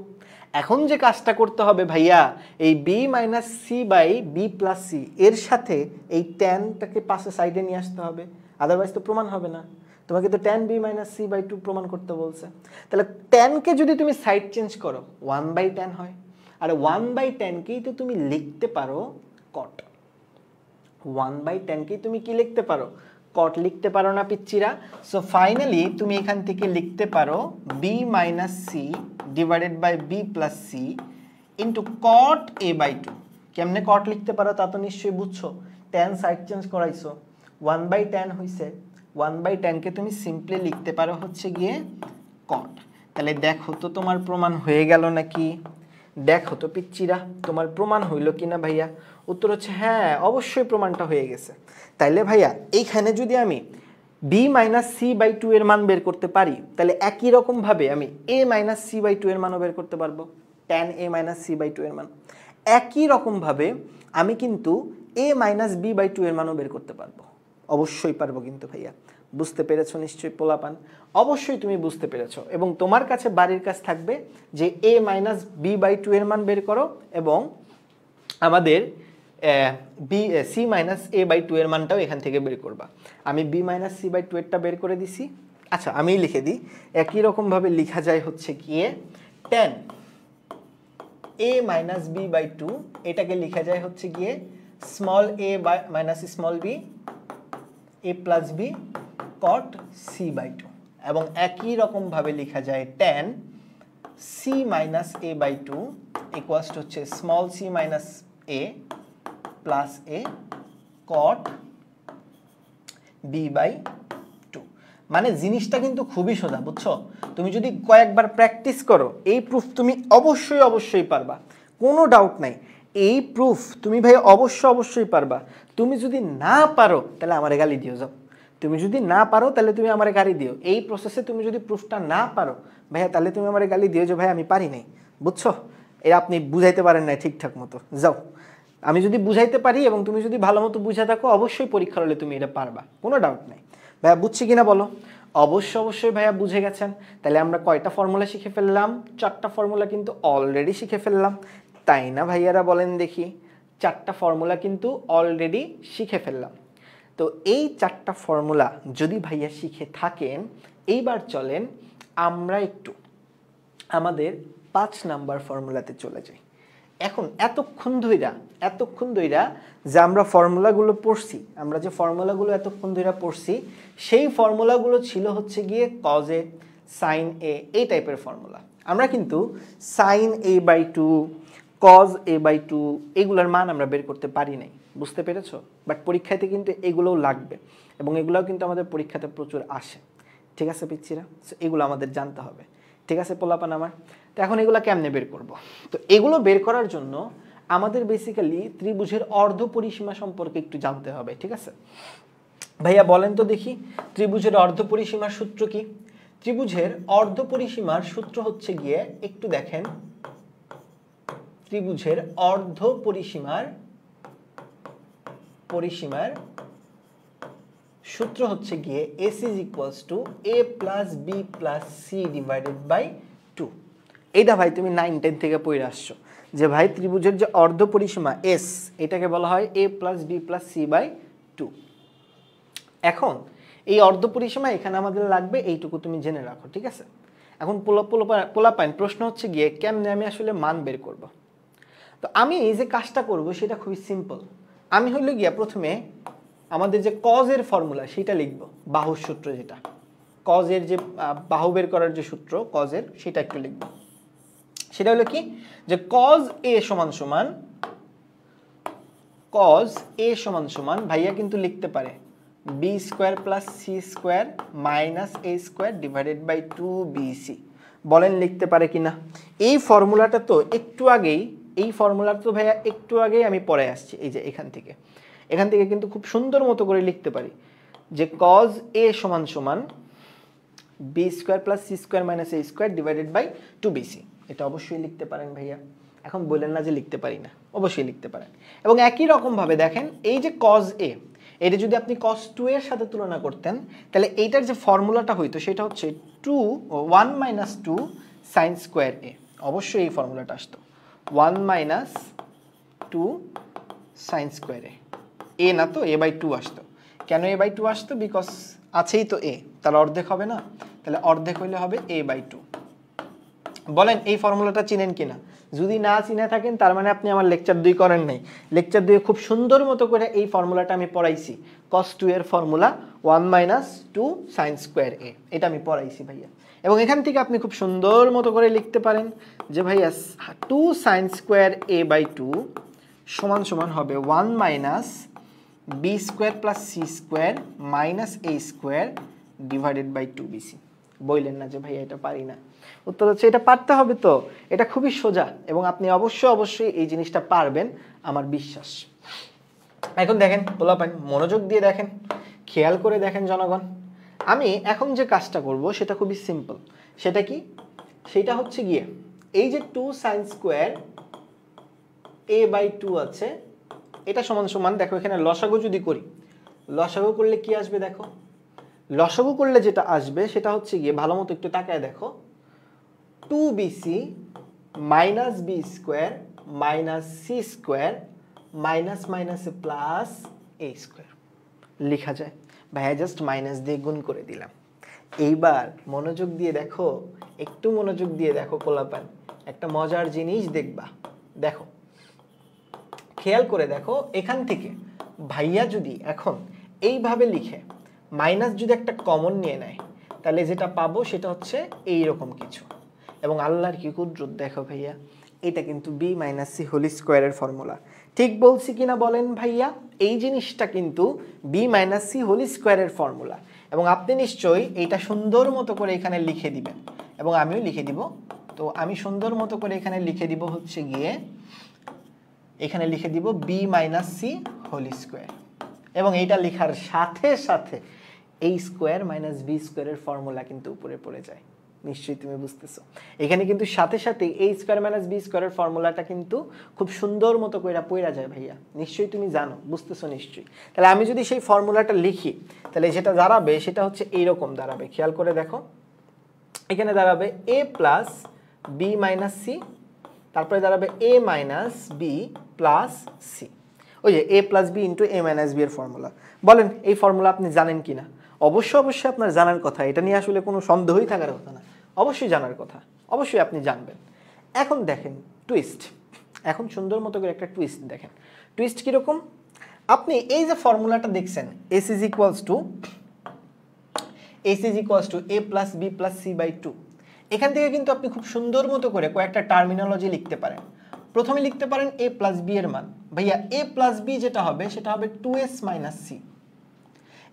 এখন যে কাজটা করতে হবে ভাইয়া, এই B minus C by B plus C এর সাথে এই ট্যানটাকে পাশে সাইডে নিয়ে আসতে হবে, আদারওয়াইজ তো প্রমাণ হবে না। তোমাকে তো tan B minus C by 2 প্রমাণ করতে বলছে। তাহলে ট্যানকে যদি তুমি সাইড চেঞ্জ করো 1/tan হয়, আর 1/tan কেই তো তুমি লিখতে পারো কট। 1/10কেই তুমি কি লিখতে পারো? কট লিখতে পারো না পিচ্চিরা? সো ফাইনালি তুমি এখান থেকে লিখতে পারো b minus C divided by B plus C into cot a/2। কেমনে কট লিখতে পারো তা তো নিশ্চয়ই বুঝছো। 10 সাইড চেঞ্জ করাইছো, 1/10 হইছে। 1/10কে তুমি সিম্পলি লিখতে পারো হচ্ছে গিয়ে কট। তাহলে দেখো তো তোমার প্রমাণ হয়ে গেল নাকি? দেখো তো পিচ্চিরা তোমার প্রমাণ হইল কিনা ভাইয়া? উত্তর হচ্ছে হ্যাঁ, অবশ্যই প্রমাণটা হয়ে গেছে। তাইলে ভাইয়া এইখানে যদি আমি b মাইনাস c/2 এর মান বের করতে পারি, তাহলে একই রকম ভাবে আমি a মাইনাস c/2 এর মানও বের করতে পারবো, tan a মাইনাস c/2 এর মান। একই রকম ভাবে আমি কিন্তু a মাইনাস b/2 এর মানও বের করতে পারবো। অবশ্যই পারবো কিন্তু ভাইয়া। বুঝতে পেরেছো নিশ্চয়ই পোলাপান? অবশ্যই তুমি বুঝতে পেরেছো। এবং তোমার কাছে বাড়ির কাজ থাকবে যে a মাইনাস b/2 এর মান বের করো এবং আমাদের c মাইনাস a/2 এর মানটাও এখান থেকে বের করবা। আমি b মাইনাস c/2 এরটা বের করে দিছি। আচ্ছা আমি লিখে দিই, একই রকমভাবে লেখা যায় হচ্ছে গিয়ে tan a মাইনাস b/2, এটাকে লেখা যায় হচ্ছে গিয়ে small a minus small b a plus b cot c/2। এবং একই রকমভাবে লেখা যায় tan c minus a/2 equals to হচ্ছে small c minus a plus a cot b/2। মানে জিনিসটা কিন্তু খুবই সোজা, বুঝছো? তুমি যদি কয়েকবার প্র্যাকটিস করো এই প্রুফ তুমি অবশ্যই পারবা, কোনো ডাউট নাই। এই প্রুফ তুমি ভাই অবশ্যই পারবা। তুমি যদি না পারো তাহলে আমারে গালি দিও যাও। তুমি যদি না পারো তাহলে তুমি আমারে গালি দিও। এই প্রসেসে তুমি যদি প্রুফটা না পারো ভাইয়া তাহলে তুমি আমারে গালি দিও যে ভাই আমি পারি নাই, বুঝছো? এ আপনি বুঝাইতে পারেন না ঠিকঠাক মতো, যাও। আমি যদি বুঝাইতে পারি এবং তুমি যদি ভালো মতো বুঝে থাকো অবশ্যই পরীক্ষা হলে তুমি এটা পারবা, কোনো ডাউট নাই। ভাইয়া বুঝছি কিনা বলো? অবশ্যই ভাইয়া বুঝে গেছেন। তাহলে আমরা কয়টা ফর্মুলা শিখে ফেললাম? 4টা ফর্মুলা কিন্তু অলরেডি শিখে ফেললাম, তাই না ভাইয়ারা? বলেন দেখি। 4টা ফর্মুলা কিন্তু অলরেডি শিখে ফেললাম। তো এই 4টা ফর্মুলা যদি ভাইয়া শিখে থাকেন, এইবার চলেন আমরা একটু আমাদের 5 নাম্বার ফর্মুলাতে চলে যাই। এখন এতক্ষণ ধইরা যে আমরা ফর্মুলাগুলো পড়ছি, আমরা যে ফর্মুলাগুলো এতক্ষণ ধইরা পড়ছি, সেই ফর্মুলাগুলো ছিল হচ্ছে গিয়ে cos a sin a এই টাইপের ফর্মুলা। আমরা কিন্তু sin a/2 cos a/2 এগুলোর মান আমরা বের করতে পারি নাই, বুঝতে পেরেছো? বাট পরীক্ষাতে কিন্তু এগুলোও লাগবে এবং এগুলোও কিন্তু আমাদের পরীক্ষাতে প্রচুর আসে, ঠিক আছে পিচ্চিরা? এগুলো আমাদের জানতে হবে, ঠিক আছে পোলাপান আমার? তো এখন এগুলো কেমনে বের করব? তো এগুলো বের করার জন্য আমাদের বেসিক্যালি ত্রিভুজের অর্ধ পরিসীমা সম্পর্কে একটু জানতে হবে, ঠিক আছে? ভাইয়া বলেন তো দেখি ত্রিভুজের অর্ধ পরিসীমার সূত্র কি? ত্রিভুজের অর্ধ পরিসীমার সূত্র হচ্ছে গিয়ে, একটু দেখেন, ত্রিভুজের অর্ধ পরিসীমার সূত্র হচ্ছে গিয়ে AC is equals to A plus B plus C divided by 2। এইটা ভাই তুমি 9-10 থেকে পড়ে আসছো যে ভাই ত্রিভুজের যে অর্ধ পরিসীমা S, এটাকে বলা হয় A plus B plus C by 2। এখন এই অর্ধ পরিসীমা এখানে আমাদের লাগবে, এইটুকু তুমি জেনে রাখো, ঠিক আছে? এখন পোলাপাইন প্রশ্ন হচ্ছে গিয়ে কেমনে আমি আসলে মান বের করব? তো আমি এই যে কাজটা করব সেটা খুবই সিম্পল। আমি হইল গিয়া প্রথমে আমাদের যে cos এর ফর্মুলা সেটা লিখব, বাহুর সূত্র যেটা, cos এর যে বাহু বের করার যে সূত্র cos এর, সেটা একটু লিখব। সেটা হলো কি যে cos a সমান ভাইয়া কিন্তু লিখতে পারে b square plus c square minus a square divided by 2bc। বলেন লিখতে পারে কিনা? এই ফর্মুলাটা তো একটু আগেই, এই ফর্মুলাটা তো ভাইয়া একটু আগেই আমি পড়ে আসছি। এই যে এখান থেকে কিন্তু খুব সুন্দর মতো করে লিখতে পারি যে cos a সমান b square plus c square minus a square divided by 2bc। এটা অবশ্যই লিখতে পারেন ভাইয়া, এখন বলেন না যে লিখতে পারি না, অবশ্যই লিখতে পারেন। এবং একই রকম ভাবে দেখেন এই যে cos a, এটা যদি আপনি cos 2 এর সাথে তুলনা করতেন তাহলে এইটার যে ফর্মুলাটা হইতো সেটা হচ্ছে 1 মাইনাস 2 sin স্কয়ার a। অবশ্যই এই ফর্মুলাটা আসতো 1 মাইনাস 2 sin স্কয়ার a না তো a/2 আসতো। কেন a/2 আসতো? বিকজ আছেই তো a, তাহলে অর্ধেক হবে না? তাহলে অর্ধেক হইলে হবে a/2। বলেন এই ফর্মুলাটা চিনেন কিনা? যদি না চিনে থাকেন তার মানে আপনি আমার লেকচার 2 করেন নাই। লেকচার 2 খুব সুন্দর মতো করে এই ফর্মুলাটা আমি পড়াইছি, cos 2 এর ফর্মুলা 1 - 2 sin স্কয়ার a, এটা আমি পড়াইছি ভাইয়া। এবং এখান থেকে আপনি খুব সুন্দর মতো করে লিখতে পারেন যে ভাইয়া 2 sin স্কয়ার a বাই 2 সমান সমান হবে 1 - b square plus c square minus a square divided by 2bc। বললেন না যে ভাইয়া এটা পারি না, উত্তর হচ্ছে এটা পারতে হবে। তো এটা খুবই সোজা এবং আপনি অবশ্যই এই জিনিসটা পারবেন, আমার বিশ্বাস। এখন দেখেন পোলাপান, মনোযোগ দিয়ে দেখেন, খেয়াল করে দেখেন জনগণ। আমি এখন যে কাজটা করব সেটা খুবই সিম্পল। সেটা কি? সেটা হচ্ছে গিয়ে এই যে 2 sin স্কয়ার a বাই 2 আছে, এটা সমান সমান দেখো এখানে লসাগু যদি করি, লসাগু করলে কি আসবে দেখো, লসাগু করলে যেটা আসবে সেটা হচ্ছে গিয়ে ভালো মতো একটু তাকায় দেখো, 2bc minus b square minus c square minus মাইনাসে প্লাস a স্কয়ার লেখা যায়। ভাইয়া জাস্ট মাইনাস দিয়ে গুণ করে দিলাম। এইবার মনোযোগ দিয়ে দেখো, একটু মনোযোগ দিয়ে দেখো পোলাপান, একটা মজার জিনিস দেখবা। দেখো, খেয়াল করে দেখো, এখান থেকে ভাইয়া যদি এখন এইভাবে লিখে মাইনাস যদি একটা কমন নিয়ে নেয়, তাহলে যেটা পাবো সেটা হচ্ছে এইরকম কিছু। এবং আল্লাহর কি কুদরত দেখো ভাইয়া, এটা কিন্তু b - c হোল স্কয়ারের ফর্মুলা। ঠিক বলছি কিনা বলেন ভাইয়া? এই জিনিসটা কিন্তু b - c হোল স্কয়ারের ফর্মুলা। এবং আপনি নিশ্চয়ই এইটা সুন্দর মতো করে এখানে লিখে দিবেন এবং আমিও লিখে দিব। তো আমি সুন্দর মতো করে এখানে লিখে দিব হচ্ছে গিয়ে, এখানে লিখে দিব b - c হোল স্কয়ার। এবং এইটা লেখার সাথে সাথে a স্কয়ার মাইনাস b স্কয়ারের ফর্মুলা কিন্তু উপরে পড়ে যায়। নিশ্চয়ই তুমি বুঝতেছো, এখানে কিন্তু সাথে সাথে a স্কয়ার মাইনাস b স্কয়ারের ফর্মুলাটা কিন্তু খুব সুন্দর মতো করে পড়ে যায় ভাইয়া। নিশ্চয়ই তুমি জানো, বুঝতেছো নিশ্চয়ই। তাহলে আমি যদি সেই ফর্মুলাটা লিখি, তাহলে যেটা দাঁড়াবে সেটা হচ্ছে এইরকম দাঁড়াবে। খেয়াল করে দেখো, এখানে দাঁড়াবে a plus b minus c, তারপরে দাঁড়াবে a minus b plus c। ওই যে a plus b into a minus b এর ফর্মুলা। বলেন এই ফর্মুলা আপনি জানেন কিনা? অবশ্যই আপনার জানার কথা, এটা নিয়ে আসলে কোনো সন্দেহই থাকার কথা না, অবশ্যই জানার কথা, অবশ্যই আপনি জানবেন। এখন দেখেন টুইস্ট, এখন সুন্দর মতো করে একটা টুইস্ট দেখেন। টুইস্ট কীরকম? আপনি এই যে ফর্মুলাটা দেখছেন s is equals to a plus b plus c by 2, এখান থেকে কিন্তু আপনি খুব সুন্দর মতো করে কয়েকটা টার্মিনোলজি লিখতে পারেন। প্রথমে লিখতে পারেন a প্লাস b এর মান। ভাইয়া a প্লাস b যেটা হবে সেটা হবে 2s মাইনাস c।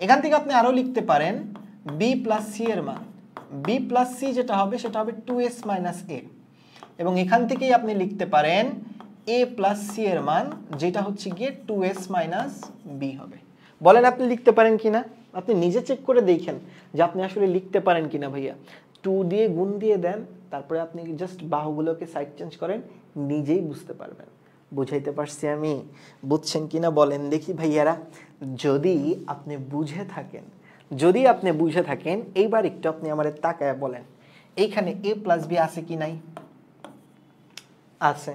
এখান থেকে আপনি আরও লিখতে পারেন b প্লাস c এর মান। b প্লাস c যেটা হবে সেটা হবে 2s মাইনাস a। এবং এখান থেকেই আপনি লিখতে পারেন a প্লাস c এর মান, যেটা হচ্ছে গিয়ে 2s মাইনাস b হবে। বলেন আপনি লিখতে পারেন কিনা? আপনি নিজে চেক করে দেখেন যে আপনি আসলে লিখতে পারেন কিনা ভাইয়া। 2 দিয়ে গুণ দিয়ে দেন, তারপরে আপনি জাস্ট বাহুগুলোকে সাইড চেঞ্জ করেন, নিজেই বুঝতে পারবেন। বুঝাইতে পারছি আমি? বুঝছেন কিনা বলেন দেখি ভাইয়ারা। যদি আপনি বুঝে থাকেন এইবার একটু আপনি আমাদের তাকায় বলেন, এইখানে a প্লাস b আছে কি নাই? আছে।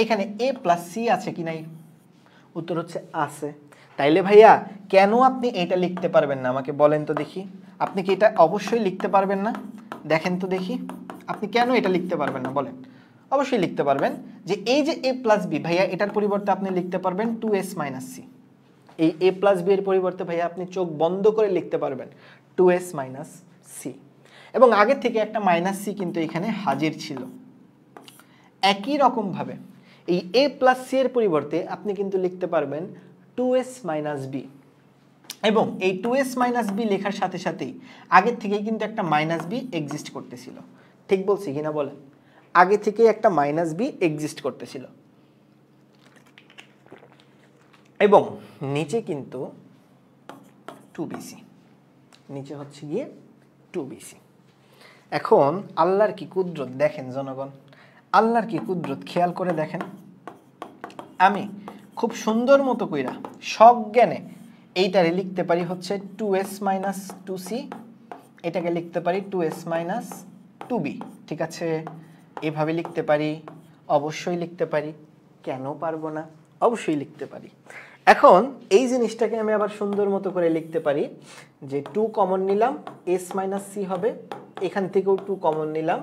এখানে a প্লাস c আছে কি নাই? উত্তর হচ্ছে আছে। তাইলে ভাইয়া কেন আপনি এটা লিখতে পারবেন না আমাকে বলেন তো দেখি। আপনি কি এটা অবশ্যই লিখতে পারবেন না? দেখেন তো দেখি, আপনি কেন এটা লিখতে পারবেন না বলেন। অবশ্যই লিখতে পারবেন। যে এই যে a প্লাস b ভাইয়া, এটার পরিবর্তে আপনি লিখতে পারবেন 2s মাইনাস c। এই a প্লাস b এর পরিবর্তে ভাইয়া আপনি চোখ বন্ধ করে লিখতে পারবেন 2s মাইনাস c। এবং আগে থেকে একটা মাইনাস c কিন্তু এখানে হাজির ছিল। একই রকমভাবে এই a প্লাস c এর পরিবর্তে আপনি কিন্তু লিখতে পারবেন 2s মাইনাস b। এবং এই 2s মাইনাস b লেখার সাথে সাথেই আগের থেকেই কিন্তু একটা মাইনাস b এক্সিস্ট করতেছিল। ঠিক বলছি কিনা বলেন? আগে থেকেই একটা মাইনাস b এক্সিস্ট করতেছিল। এবং নিচে কিন্তু 2bc, নিচে হচ্ছে গিয়ে 2bc। এখন আল্লাহর কি কুদরত দেখেন জনগণ, আল্লাহর কি কুদরত খেয়াল করে দেখেন। আমি খুব সুন্দর মতো কইরা সজ্ঞানে এইটারে লিখতে পারি হচ্ছে 2s মাইনাস 2c, এটাকে লিখতে পারি 2s মাইনাস 2b। ঠিক আছে, এভাবে লিখতে পারি, অবশ্যই লিখতে পারি। কেন পারবো না? অবশ্যই লিখতে পারি। এখন এই জিনিসটাকে আমি আবার সুন্দর মতো করে লিখতে পারি যে 2 কমন নিলাম s মাইনাস c হবে, এখান থেকেও 2 কমন নিলাম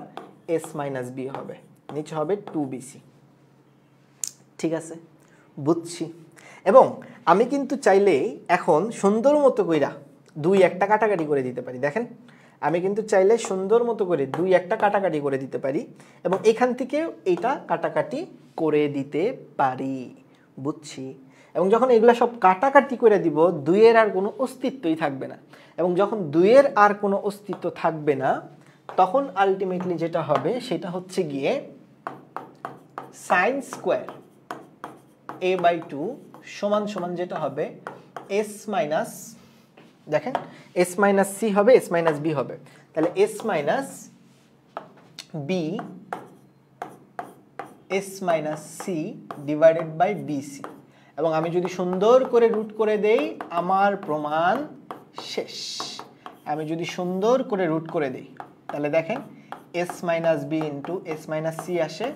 s মাইনাস b হবে। নিচে হবে 2bc। ঠিক আছে, বুঝছি। এবং আমি কিন্তু চাইলে এখন সুন্দর মতো কইরা 2 একটা কাটাকাটি করে দিতে পারি। দেখেন, আমি কিন্তু চাইলে সুন্দর মতো করে 2 একটা কাটাকাটি করে দিতে পারি এবং এখান থেকে এটা কাটাকাটি করে দিতে পারি। বুঝছি। এবং যখন এগুলা সব কাটাকাটি করে দিব, 2 এর আর কোনো অস্তিত্বই থাকবে না। এবং যখন 2 এর আর কোনো অস্তিত্ব থাকবে না, তখন আলটিমেটলি যেটা হবে সেটা হচ্ছে গিয়ে sin স্কয়ার a/2 সমান সমান যেটা হবে s মাইনাস, দেখেন s মাইনাস c হবে, s মাইনাস b হবে, তাহলে s minus b s minus c divided by bc। এবং আমি যদি সুন্দর করে রুট করে দেই, আমার প্রমাণ শেষ। আমি যদি সুন্দর করে রুট করে দেই, তাহলে দেখেন s minus b into s minus c আসে,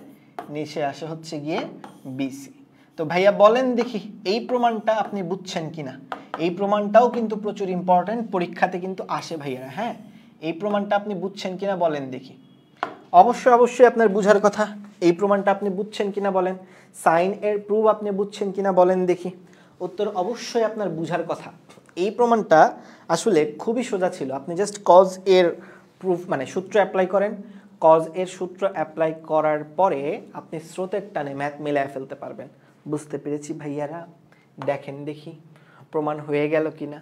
নিচে আসে হচ্ছে গিয়ে bc। তো ভাইয়া বলেন দেখি এই প্রমাণটা আপনি বুঝছেন কিনা? এই প্রমাণটাও কিন্তু প্রচুর ইম্পর্টেন্ট, পরীক্ষাতে কিন্তু আসে ভাইয়ারা। হ্যাঁ, এই প্রমাণটা আপনি বুঝছেন কিনা বলেন দেখি। অবশ্যই অবশ্যই আপনার বুঝার কথা। এই প্রমাণটা আপনি বুঝছেন কিনা বলেন। সাইন এর প্রুফ আপনি বুঝছেন কিনা বলেন দেখি। উত্তর অবশ্যই আপনার বুঝার কথা। এই প্রমাণটা আসলে খুবই সোজা ছিল। আপনি জাস্ট কজ এর প্রুফ মানে সূত্র অ্যাপ্লাই করেন, কজ এর সূত্র অ্যাপ্লাই করার পরে আপনি স্রোতের টানে ম্যাথ মিলায় ফেলতে পারবেন। বুঝতে পেরেছি ভাইয়ারা? দেখেন দেখি প্রমাণ হয়ে গেল কিনা।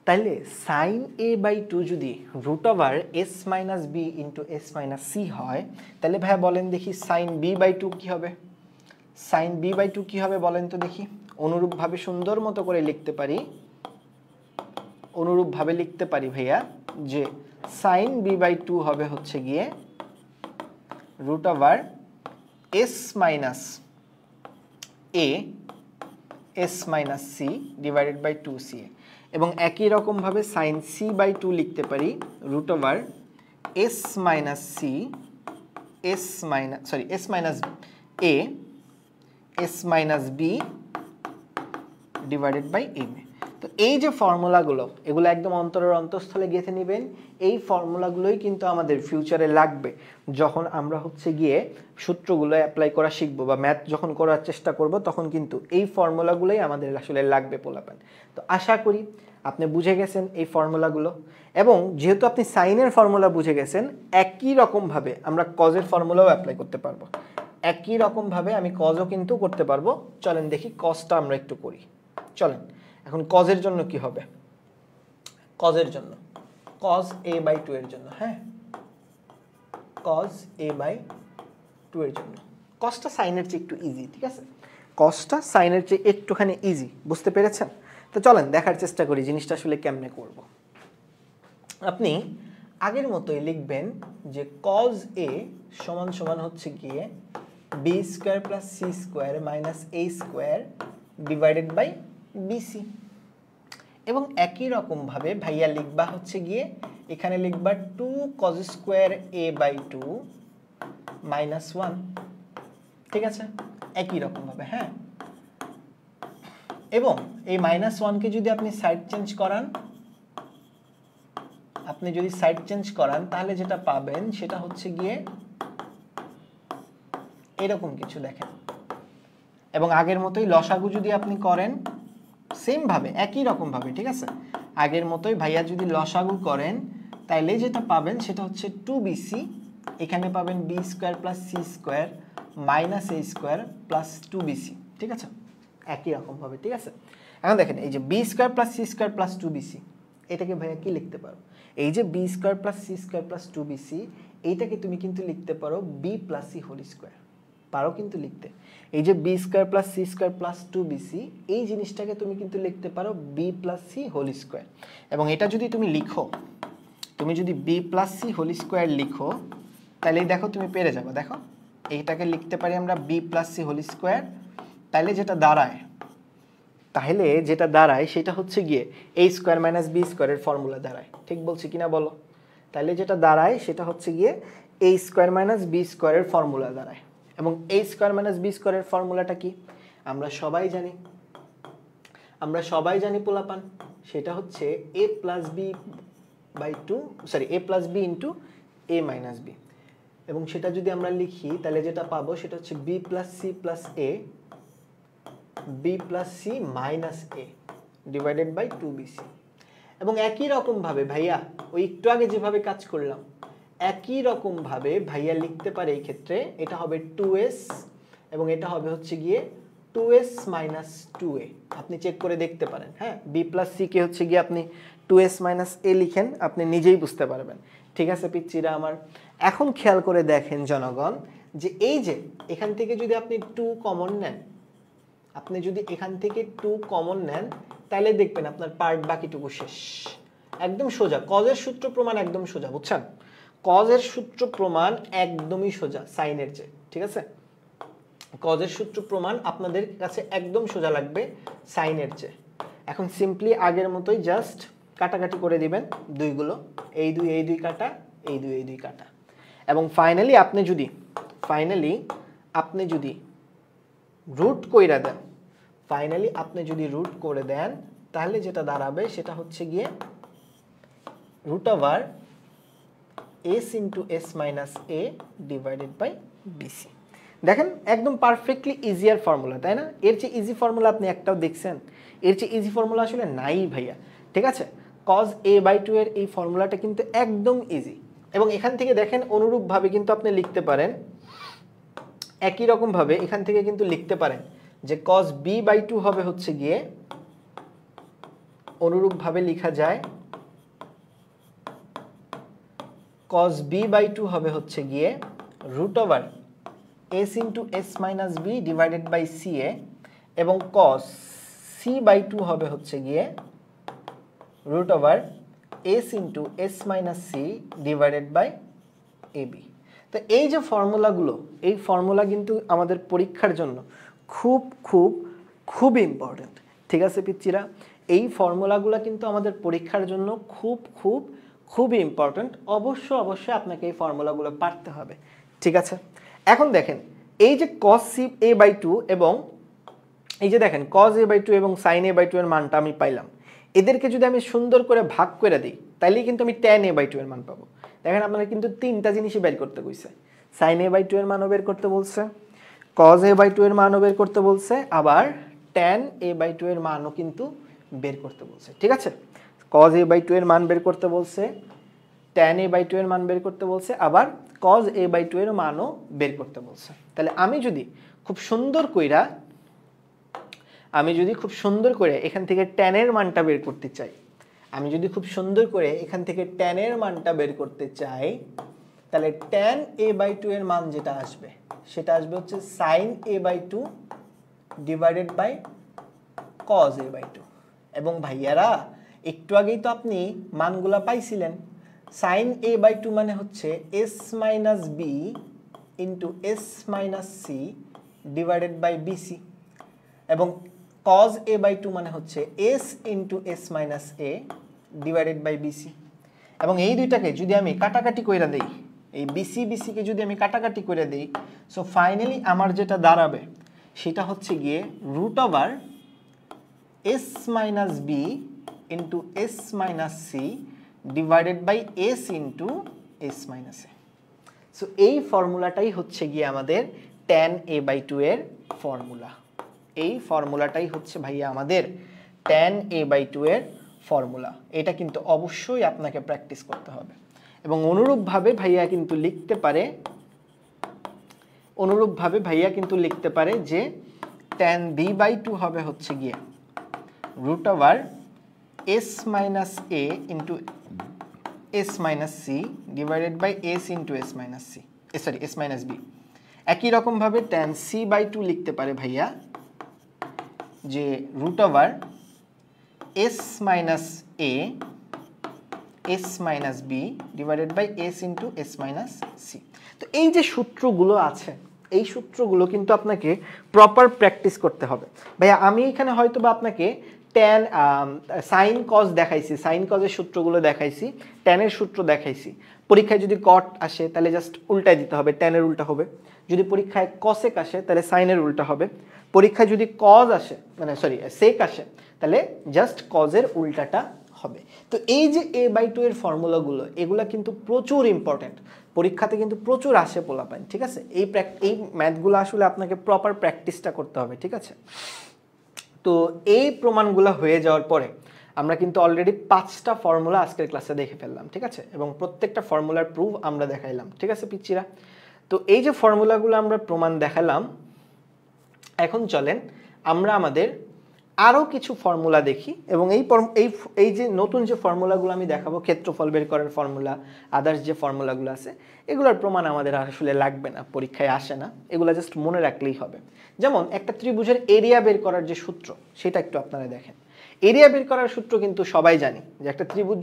তাইলে সাইন a/2 যদি root over s minus B into S minus C হয়, তাহলে ভাইয়া বলেন দেখি সাইন b/2 কি হবে? সাইন b/2 কি হবে বলেন তো দেখি। অনুরূপভাবে সুন্দর মতো করে লিখতে পারি, অনুরূপভাবে লিখতে পারি ভাইয়া যে সাইন b/2 হবে হচ্ছে গিয়ে root over s minus a s minus c divided by 2ca। এবং একই রকমভাবে সাইন c/2 লিখতে পারি root over s minus c s minus a s minus b divided by m। তো এই যে ফর্মুলাগুলো, এগুলো একদম অন্তরের অন্তঃস্থলে গেঁথে নেবেন। এই ফর্মুলাগুলোই কিন্তু আমাদের ফিউচারে লাগবে যখন আমরা হচ্ছে গিয়ে সূত্রগুলো অ্যাপ্লাই করা শিখবো বা ম্যাথ যখন করার চেষ্টা করব, তখন কিন্তু এই ফর্মুলাগুলোই আমাদের আসলে লাগবে পোলাপান। তো আশা করি আপনি বুঝে গেছেন এই ফর্মুলাগুলো। এবং যেহেতু আপনি সাইনের ফর্মুলা বুঝে গেছেন, একই রকমভাবে আমরা কজের ফর্মুলাও অ্যাপ্লাই করতে পারবো। একই রকমভাবে আমি কজও কিন্তু করতে পারবো। চলেন দেখি কজটা আমরা একটু করি। চলেন এখন কজের জন্য কি হবে? কজের জন্য কজ a/2 এর জন্য, হ্যাঁ কজ a/2 এর জন্য কজটা সাইনের চেয়ে একটু ইজি। ঠিক আছে, কজটা সাইনের চেয়ে একটুখানি ইজি, বুঝতে পেরেছেন? তো চলেন দেখার চেষ্টা করি জিনিসটা আসলে কেমনে করব। আপনি আগের মতোই লিখবেন যে কজ a সমান সমান হচ্ছে গিয়ে b square plus c square minus a square divided by bc। এবং একই রকম ভাবে ভাইয়া লিখবা হচ্ছে গিয়ে এখানে লিখবা 2 cos স্কয়ার a/2 মাইনাস 1। ঠিক আছে, একই রকম ভাবে। হ্যাঁ, এবং এই মাইনাস 1 কে যদি আপনি সাইড চেঞ্জ করান, তাহলে যেটা পাবেন সেটা হচ্ছে গিয়ে এরকম কিছু। দেখেন, এবং আগের মতোই লসাগু যদি আপনি করেন সেম ভাবে, একই রকম ভাবে, ঠিক আছে, আগের মতোই ভাইয়া যদি লসাগু করেন, তাইলে যেটা পাবেন সেটা হচ্ছে 2bc। এখানে পাবেন b square plus c square minus a square plus 2bc। ঠিক আছে, একই রকম ভাবে। ঠিক আছে, এখন দেখেন এই যে b square plus c square plus 2bc, এটাকে ভাইয়া কি লিখতে পারো? এই যে b square plus c square plus 2bc, এইটাকে তুমি কিন্তু লিখতে পারো b plus c whole square. পারো কিন্তু লিখতে। এই যে b square plus c square plus 2bc, এই জিনিসটাকে তুমি কিন্তু লিখতে পারো b plus c whole square. এবং এটা যদি তুমি লিখো, তুমি যদি b plus c whole square লিখো, তাহলেই দেখো তুমি পেরে যাবে। দেখো, এইটাকে লিখতে পারি আমরা b plus c whole square. তাহলে যেটা দাঁড়ায় সেটা হচ্ছে গিয়ে a স্কয়ার মাইনাস b স্কয়ারের ফর্মুলা দাঁড়ায়। ঠিক বলছি কিনা বলো? তাহলে যেটা দাঁড়ায় সেটা হচ্ছে গিয়ে a স্কয়ার মাইনাস b স্কয়ারের ফর্মুলা দাঁড়ায়। এবং a স্কয়ার মাইনাস b স্কয়ারের ফর্মুলাটা কি? আমরা সবাই জানি পোলাপান, সেটা হচ্ছে a plus b into a minus b। এবং সেটা যদি আমরা লিখি তাহলে যেটা পাবো সেটা হচ্ছে B plus C plus A B plus C minus A divided by 2bc। এবং একই রকমভাবে ভাইয়া ওই একটু আগে যেভাবে কাজ করলাম একই রকমভাবে ভাইয়া লিখতে পারে এই ক্ষেত্রে এটা হবে 2s এবং এটা হবে হচ্ছে গিয়ে 2s মাইনাস 2a। আপনি চেক করে দেখতে পারেন, হ্যাঁ, বি প্লাস সি কে হচ্ছে গিয়ে আপনি 2s মাইনাস এ লিখেন, আপনি নিজেই বুঝতে পারবেন। ঠিক আছে পিচ্চিরা আমার, এখন খেয়াল করে দেখেন জনগণ যে এই যে এখান থেকে যদি আপনি 2 কমন নেন, আপনি যদি এখান থেকে 2 কমন নেন তাহলে দেখবেন আপনার পার্ট বাকিটুকু শেষ, একদম সোজা। কজের সূত্র প্রমাণ একদম সোজা, বুঝছেন? কজের সূত্র প্রমাণ একদমই সোজা সাইনের চেয়ে, ঠিক আছে? কজের সূত্র প্রমাণ আপনাদের কাছে একদম সোজা লাগবে সাইনের চেয়ে। এখন সিম্পলি আগের মতোই জাস্ট কাটাকাটি করে দিবেন দুইগুলো, এই দুই কাটা, এই দুই কাটা। এবং ফাইনালি আপনি যদি রুট কইরা দেন, করে দেন তাহলে যেটা দাঁড়াবে সেটা হচ্ছে গিয়ে root over s into S minus A divided by BC. দেখেন একদম পারফেক্টলি ইজিয়ার ফর্মুলা, তাই না? এর চেয়ে ইজি ফর্মুলা আপনি একটাও দেখছেন? এর চেয়ে ইজি ফর্মুলা আসলে নাই ভাইয়া, ঠিক আছে? cos a/2 এর এই ফর্মুলাটা কিন্তু একদম ইজি। এবং এখান থেকে দেখেন অনুরূপভাবে কিন্তু আপনি লিখতে পারেন, একই রকমভাবে এখান থেকে কিন্তু লিখতে পারেন যে cos b/2 হবে হচ্ছে গিয়ে, অনুরূপভাবে লেখা যায় cos b/2 হবে হচ্ছে গিয়ে root over s into S minus B divided by c a, এবং cos c/2 হবে হচ্ছে গিয়ে root over s into S minus C divided by a b. তো এই যে ফর্মুলাগুলো, এই ফর্মুলা কিন্তু আমাদের পরীক্ষার জন্য খুব ইম্পর্টেন্ট, ঠিক আছে পিচ্চিরা? এই ফর্মুলাগুলো কিন্তু আমাদের পরীক্ষার জন্য খুব ইম্পর্টেন্ট। অবশ্যই আপনাকে এই ফর্মুলাগুলো পারতে হবে, ঠিক আছে? এখন দেখেন এই যে cos a/2 এবং এই যে দেখেন cos a/2 এবং sin a/2 এর মানটা আমি পাইলাম, এদেরকে যদি আমি সুন্দর করে ভাগ করে দিই তাইলেই কিন্তু আমি tan a/2 এর মান পাবো। দেখেন আপনারা কিন্তু তিনটা জিনিসই বের করতে কইছে, sin a/2 এর মানও বের করতে বলছে, cos a/2 এর মানও বের করতে বলছে, আবার tan a/2 এর মানও কিন্তু বের করতে বলছে, ঠিক আছে? cos a/2 এর মান বের করতে বলছে, tan a/2 এর মান বের করতে বলছে, আবার cos a/2 এর মানও বের করতে বলছে। তাহলে আমি যদি খুব সুন্দর করে এখান থেকে tan এর মানটা বের করতে চাই, তাহলে tan a/2 এর মান যেটা আসবে সেটা আসবে হচ্ছে sin a/2 divided by cos a/2। এবং ভাইয়ারা একটু আগেই তো আপনি মানগুলা পাইছিলেন, sin a/2 মানে হচ্ছে s minus B into S minus C divided by BC, এবং cos a/2 মানে হচ্ছে s into S minus A divided by BC. এবং এই দুইটাকে যদি আমি কাটাকাটি করে দেই, এই বিসি কে যদি আমি কাটাকাটি করে দেই, সো ফাইনালি আমার যেটা দাঁড়াবে সেটা হচ্ছে গিয়ে root over s minus B into S minus C divided by S into S minus A. So এই ফর্মুলাটাই হচ্ছে গিয়ে আমাদের tan a/2 এর ফর্মুলা। এই ফর্মুলাটাই হচ্ছে ভাইয়া আমাদের tan a/2 এর ফর্মুলা। এটা কিন্তু অবশ্যই আপনাকে প্র্যাকটিস করতে হবে। এবং অনুরূপভাবে ভাইয়া কিন্তু লিখতে পারে যে tan b/2 হবে হচ্ছে গিয়ে root over s minus a into S minus C divided by S into S minus C, S minus B. একই রকমভাবে tan c/2 লিখতে পারে ভাইয়া যে root over s minus a S minus B divided by S into S minus C. তো এই যে সূত্রগুলো আছে, এই সূত্রগুলো কিন্তু আপনাকে প্রপার প্র্যাকটিস করতে হবে ভাইয়া। আমি এখানে হয়তো বা আপনাকে tan sin cos দেখাইছি, sin cos এর সূত্রগুলো দেখাইছি, tan এর সূত্র দেখাইছি। পরীক্ষায় যদি cot আসে তাহলে জাস্ট উল্টাই দিতে হবে, tan এর উল্টা হবে। যদি পরীক্ষায় cosec আসে তাহলে sin এর উল্টা হবে। পরীক্ষায় যদি cos আসে, মানে সরি sec আসে, তাহলে জাস্ট cos এর উল্টাটা হবে। তো এই যে a/2 এর ফর্মুলাগুলো এগুলা কিন্তু প্রচুর ইম্পর্টেন্ট, পরীক্ষাতে কিন্তু প্রচুর আসে পোলাপাইন, ঠিক আছে। এই ম্যাথগুলো আসলে আপনাকে প্রপার প্র্যাকটিসটা করতে হবে, ঠিক আছে। তো এই প্রমাণগুলো হয়ে যাওয়ার পরে আমরা কিন্তু অলরেডি 5টা ফর্মুলা আজকের ক্লাসে দেখে ফেললাম, ঠিক আছে, এবং প্রত্যেকটা ফর্মুলার প্রুফ আমরা দেখাইলাম, ঠিক আছে পিচ্চিরা। তো এই যে ফর্মুলাগুলো আমরা প্রমাণ দেখালাম, এখন চলেন আমরা আমাদের আরও কিছু ফর্মুলা দেখি, এবং এই যে নতুন যে ফর্মুলাগুলো আমি দেখাবো, ক্ষেত্রফল বের করার ফর্মুলা, আদার্স যে ফর্মুলাগুলো আছে, এগুলোর প্রমাণ আমাদের আসলে লাগবে না, পরীক্ষায় আসে না, এগুলো জাস্ট মনে রাখলেই হবে। যেমন একটা ত্রিভুজের এরিয়া বের করার যে সূত্র, সেটা একটু আপনারা দেখেন। এরিয়া বের করার সূত্র কিন্তু সবাই জানি, যে একটা ত্রিভুজ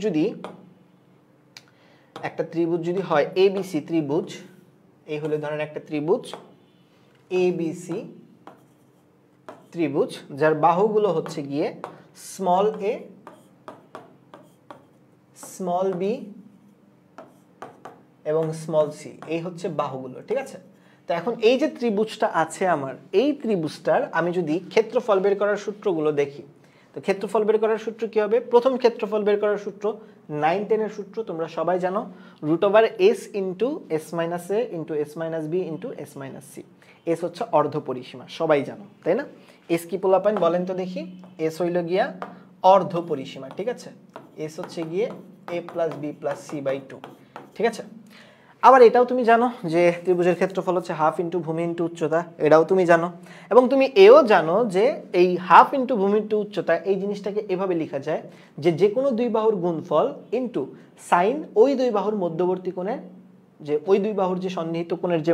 যদি হয় ABC ত্রিভুজ, এই হলো ধরেন একটা ত্রিভুজ ABC ত্রিভুজ, যার বাহুগুলো হচ্ছে গিয়ে স্মল a, স্মল b এবং স্মল c, এই হচ্ছে বাহুগুলো, ঠিক আছে। তো এখন এই যে ত্রিভুজটা আছে আমার, এই ত্রিভুজটার আমি যদি ক্ষেত্রফল বের করার সূত্রগুলো দেখি, তো ক্ষেত্রফল বের করার সূত্র কি হবে? প্রথম ক্ষেত্রফল বের করার সূত্র 9-10 এর সূত্র তোমরা সবাই জানো, √s into s minus a into s minus b into s minus c। S হচ্ছে অর্ধ পরিসীমা, সবাই জানো তাই না। এস কি পোলাপাইন বলেন তো দেখি? এস হইল গিয়া অর্ধ পরিসীমা, ঠিক আছে। এস হচ্ছে গিয়ে a plus b plus c by 2, ঠিক আছে। আবার এটাও তুমি জানো যে ত্রিভুজের ক্ষেত্রফল হচ্ছে হাফ ইন্টু ভূমি ইন্টু উচ্চতা, এটাও তুমি জানো। এবং তুমি এও জানো যে এই হাফ ইন্টু ভূমি ইন্টু উচ্চতা, এই জিনিসটাকে এভাবে লেখা যায় যে কোনো দুই বাহুর গুণফল ইন্টু সাইন ওই দুই বাহুর মধ্যবর্তী কোণের, যে ওই দুই বাহুর যে সন্নিহিত কোণের যে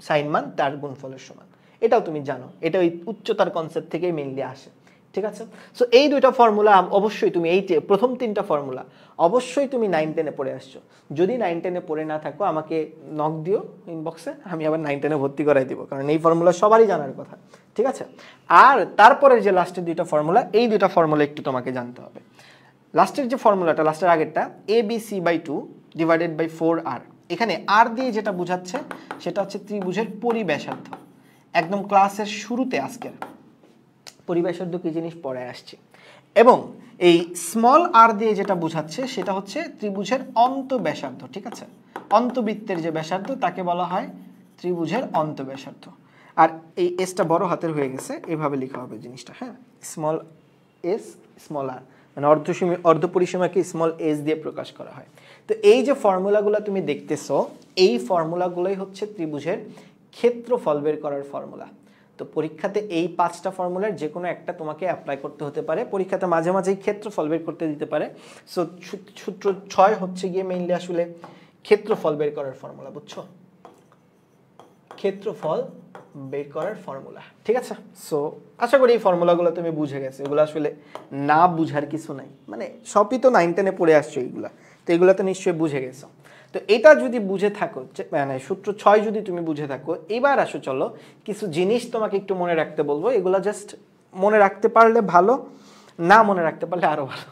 সাইন মান তার গুণফলের সমান। এটাও তুমি জানো, এটা ওই উচ্চতার কনসেপ্ট থেকেই মেইনলি আসে, ঠিক আছে। সো এই দুইটা ফর্মুলা অবশ্যই তুমি, এই প্রথম 3টা ফর্মুলা অবশ্যই তুমি 9-10-এ পড়ে আসছো। যদি 9-10-এ পড়ে না থাকো আমাকে নক দিও ইনবক্সে, আমি আবার 9-10-এ ভর্তি করাই দিব, কারণ এই ফর্মুলা সবারই জানার কথা, ঠিক আছে। আর তারপরে যে লাস্টের দুইটা ফর্মুলা, এই দুইটা ফর্মুলা একটু তোমাকে জানতে হবে। লাস্টের যে ফর্মুলাটা, লাস্টের আগেরটা ABC/2 ডিভাইডেড বাই 4r, এখানে r দিয়ে যেটা বোঝাচ্ছে সেটা হচ্ছে ত্রিভুজের পরিব্যাসার্ধ। একদম ক্লাসের শুরুতে আজকের পরিব্যাসার্ধ কি জিনিস পড়ে আসছে। এবং এই স্মল r দিয়ে যেটা বোঝাচ্ছে সেটা হচ্ছে ত্রিভুজের অন্তঃব্যাসার্ধ, ঠিক আছে। অন্তবৃত্তের যে ব্যাসার্ধ তাকে বলা হয় ত্রিভুজের অন্তঃব্যাসার্ধ। আর এই এসটা বড় হাতের হয়ে গেছে, এভাবে লেখা হবে জিনিসটা, হ্যাঁ, স্মল এস স্মল আর, মানে অর্ধ পরিসীমাকে স্মল এস দিয়ে প্রকাশ করা হয়। তো এই যে ফর্মুলাগুলো তুমি দেখতেছো, এই ফর্মুলাগুলোই হচ্ছে ত্রিভুজের ক্ষেত্রফল বের করার ফর্মুলা। তো পরীক্ষাতে এই 5টা ফর্মুলার যে কোনো একটা তোমাকে অ্যাপ্লাই করতে হতে পারে, পরীক্ষাতে মাঝে মাঝেই ক্ষেত্রফল বের করতে দিতে পারে। সো সূত্র 6 হচ্ছে গিয়ে মেইনলি আসলে ক্ষেত্রফল বের করার ফর্মুলা, বুঝছো? ক্ষেত্রফল বের করার ফর্মুলা, ঠিক আছে। সো আশা করি এই ফর্মুলাগুলো তুমি বুঝে গেছো, এগুলো আসলে না বুঝার কিছু নাই, মানে সবই তো 9-10-এ পড়ে আসছো এইগুলা, তো এগুলো তো নিশ্চয়ই বুঝে গেছো। তো এটা যদি বুঝে থাকো, মানে সূত্র 6 যদি তুমি বুঝে থাকো, এবার আসো চলো কিছু জিনিস তোমাকে একটু মনে রাখতে বলবো। এগুলো জাস্ট মনে রাখতে পারলে ভালো, না মনে রাখতে পারলে আরো ভালো।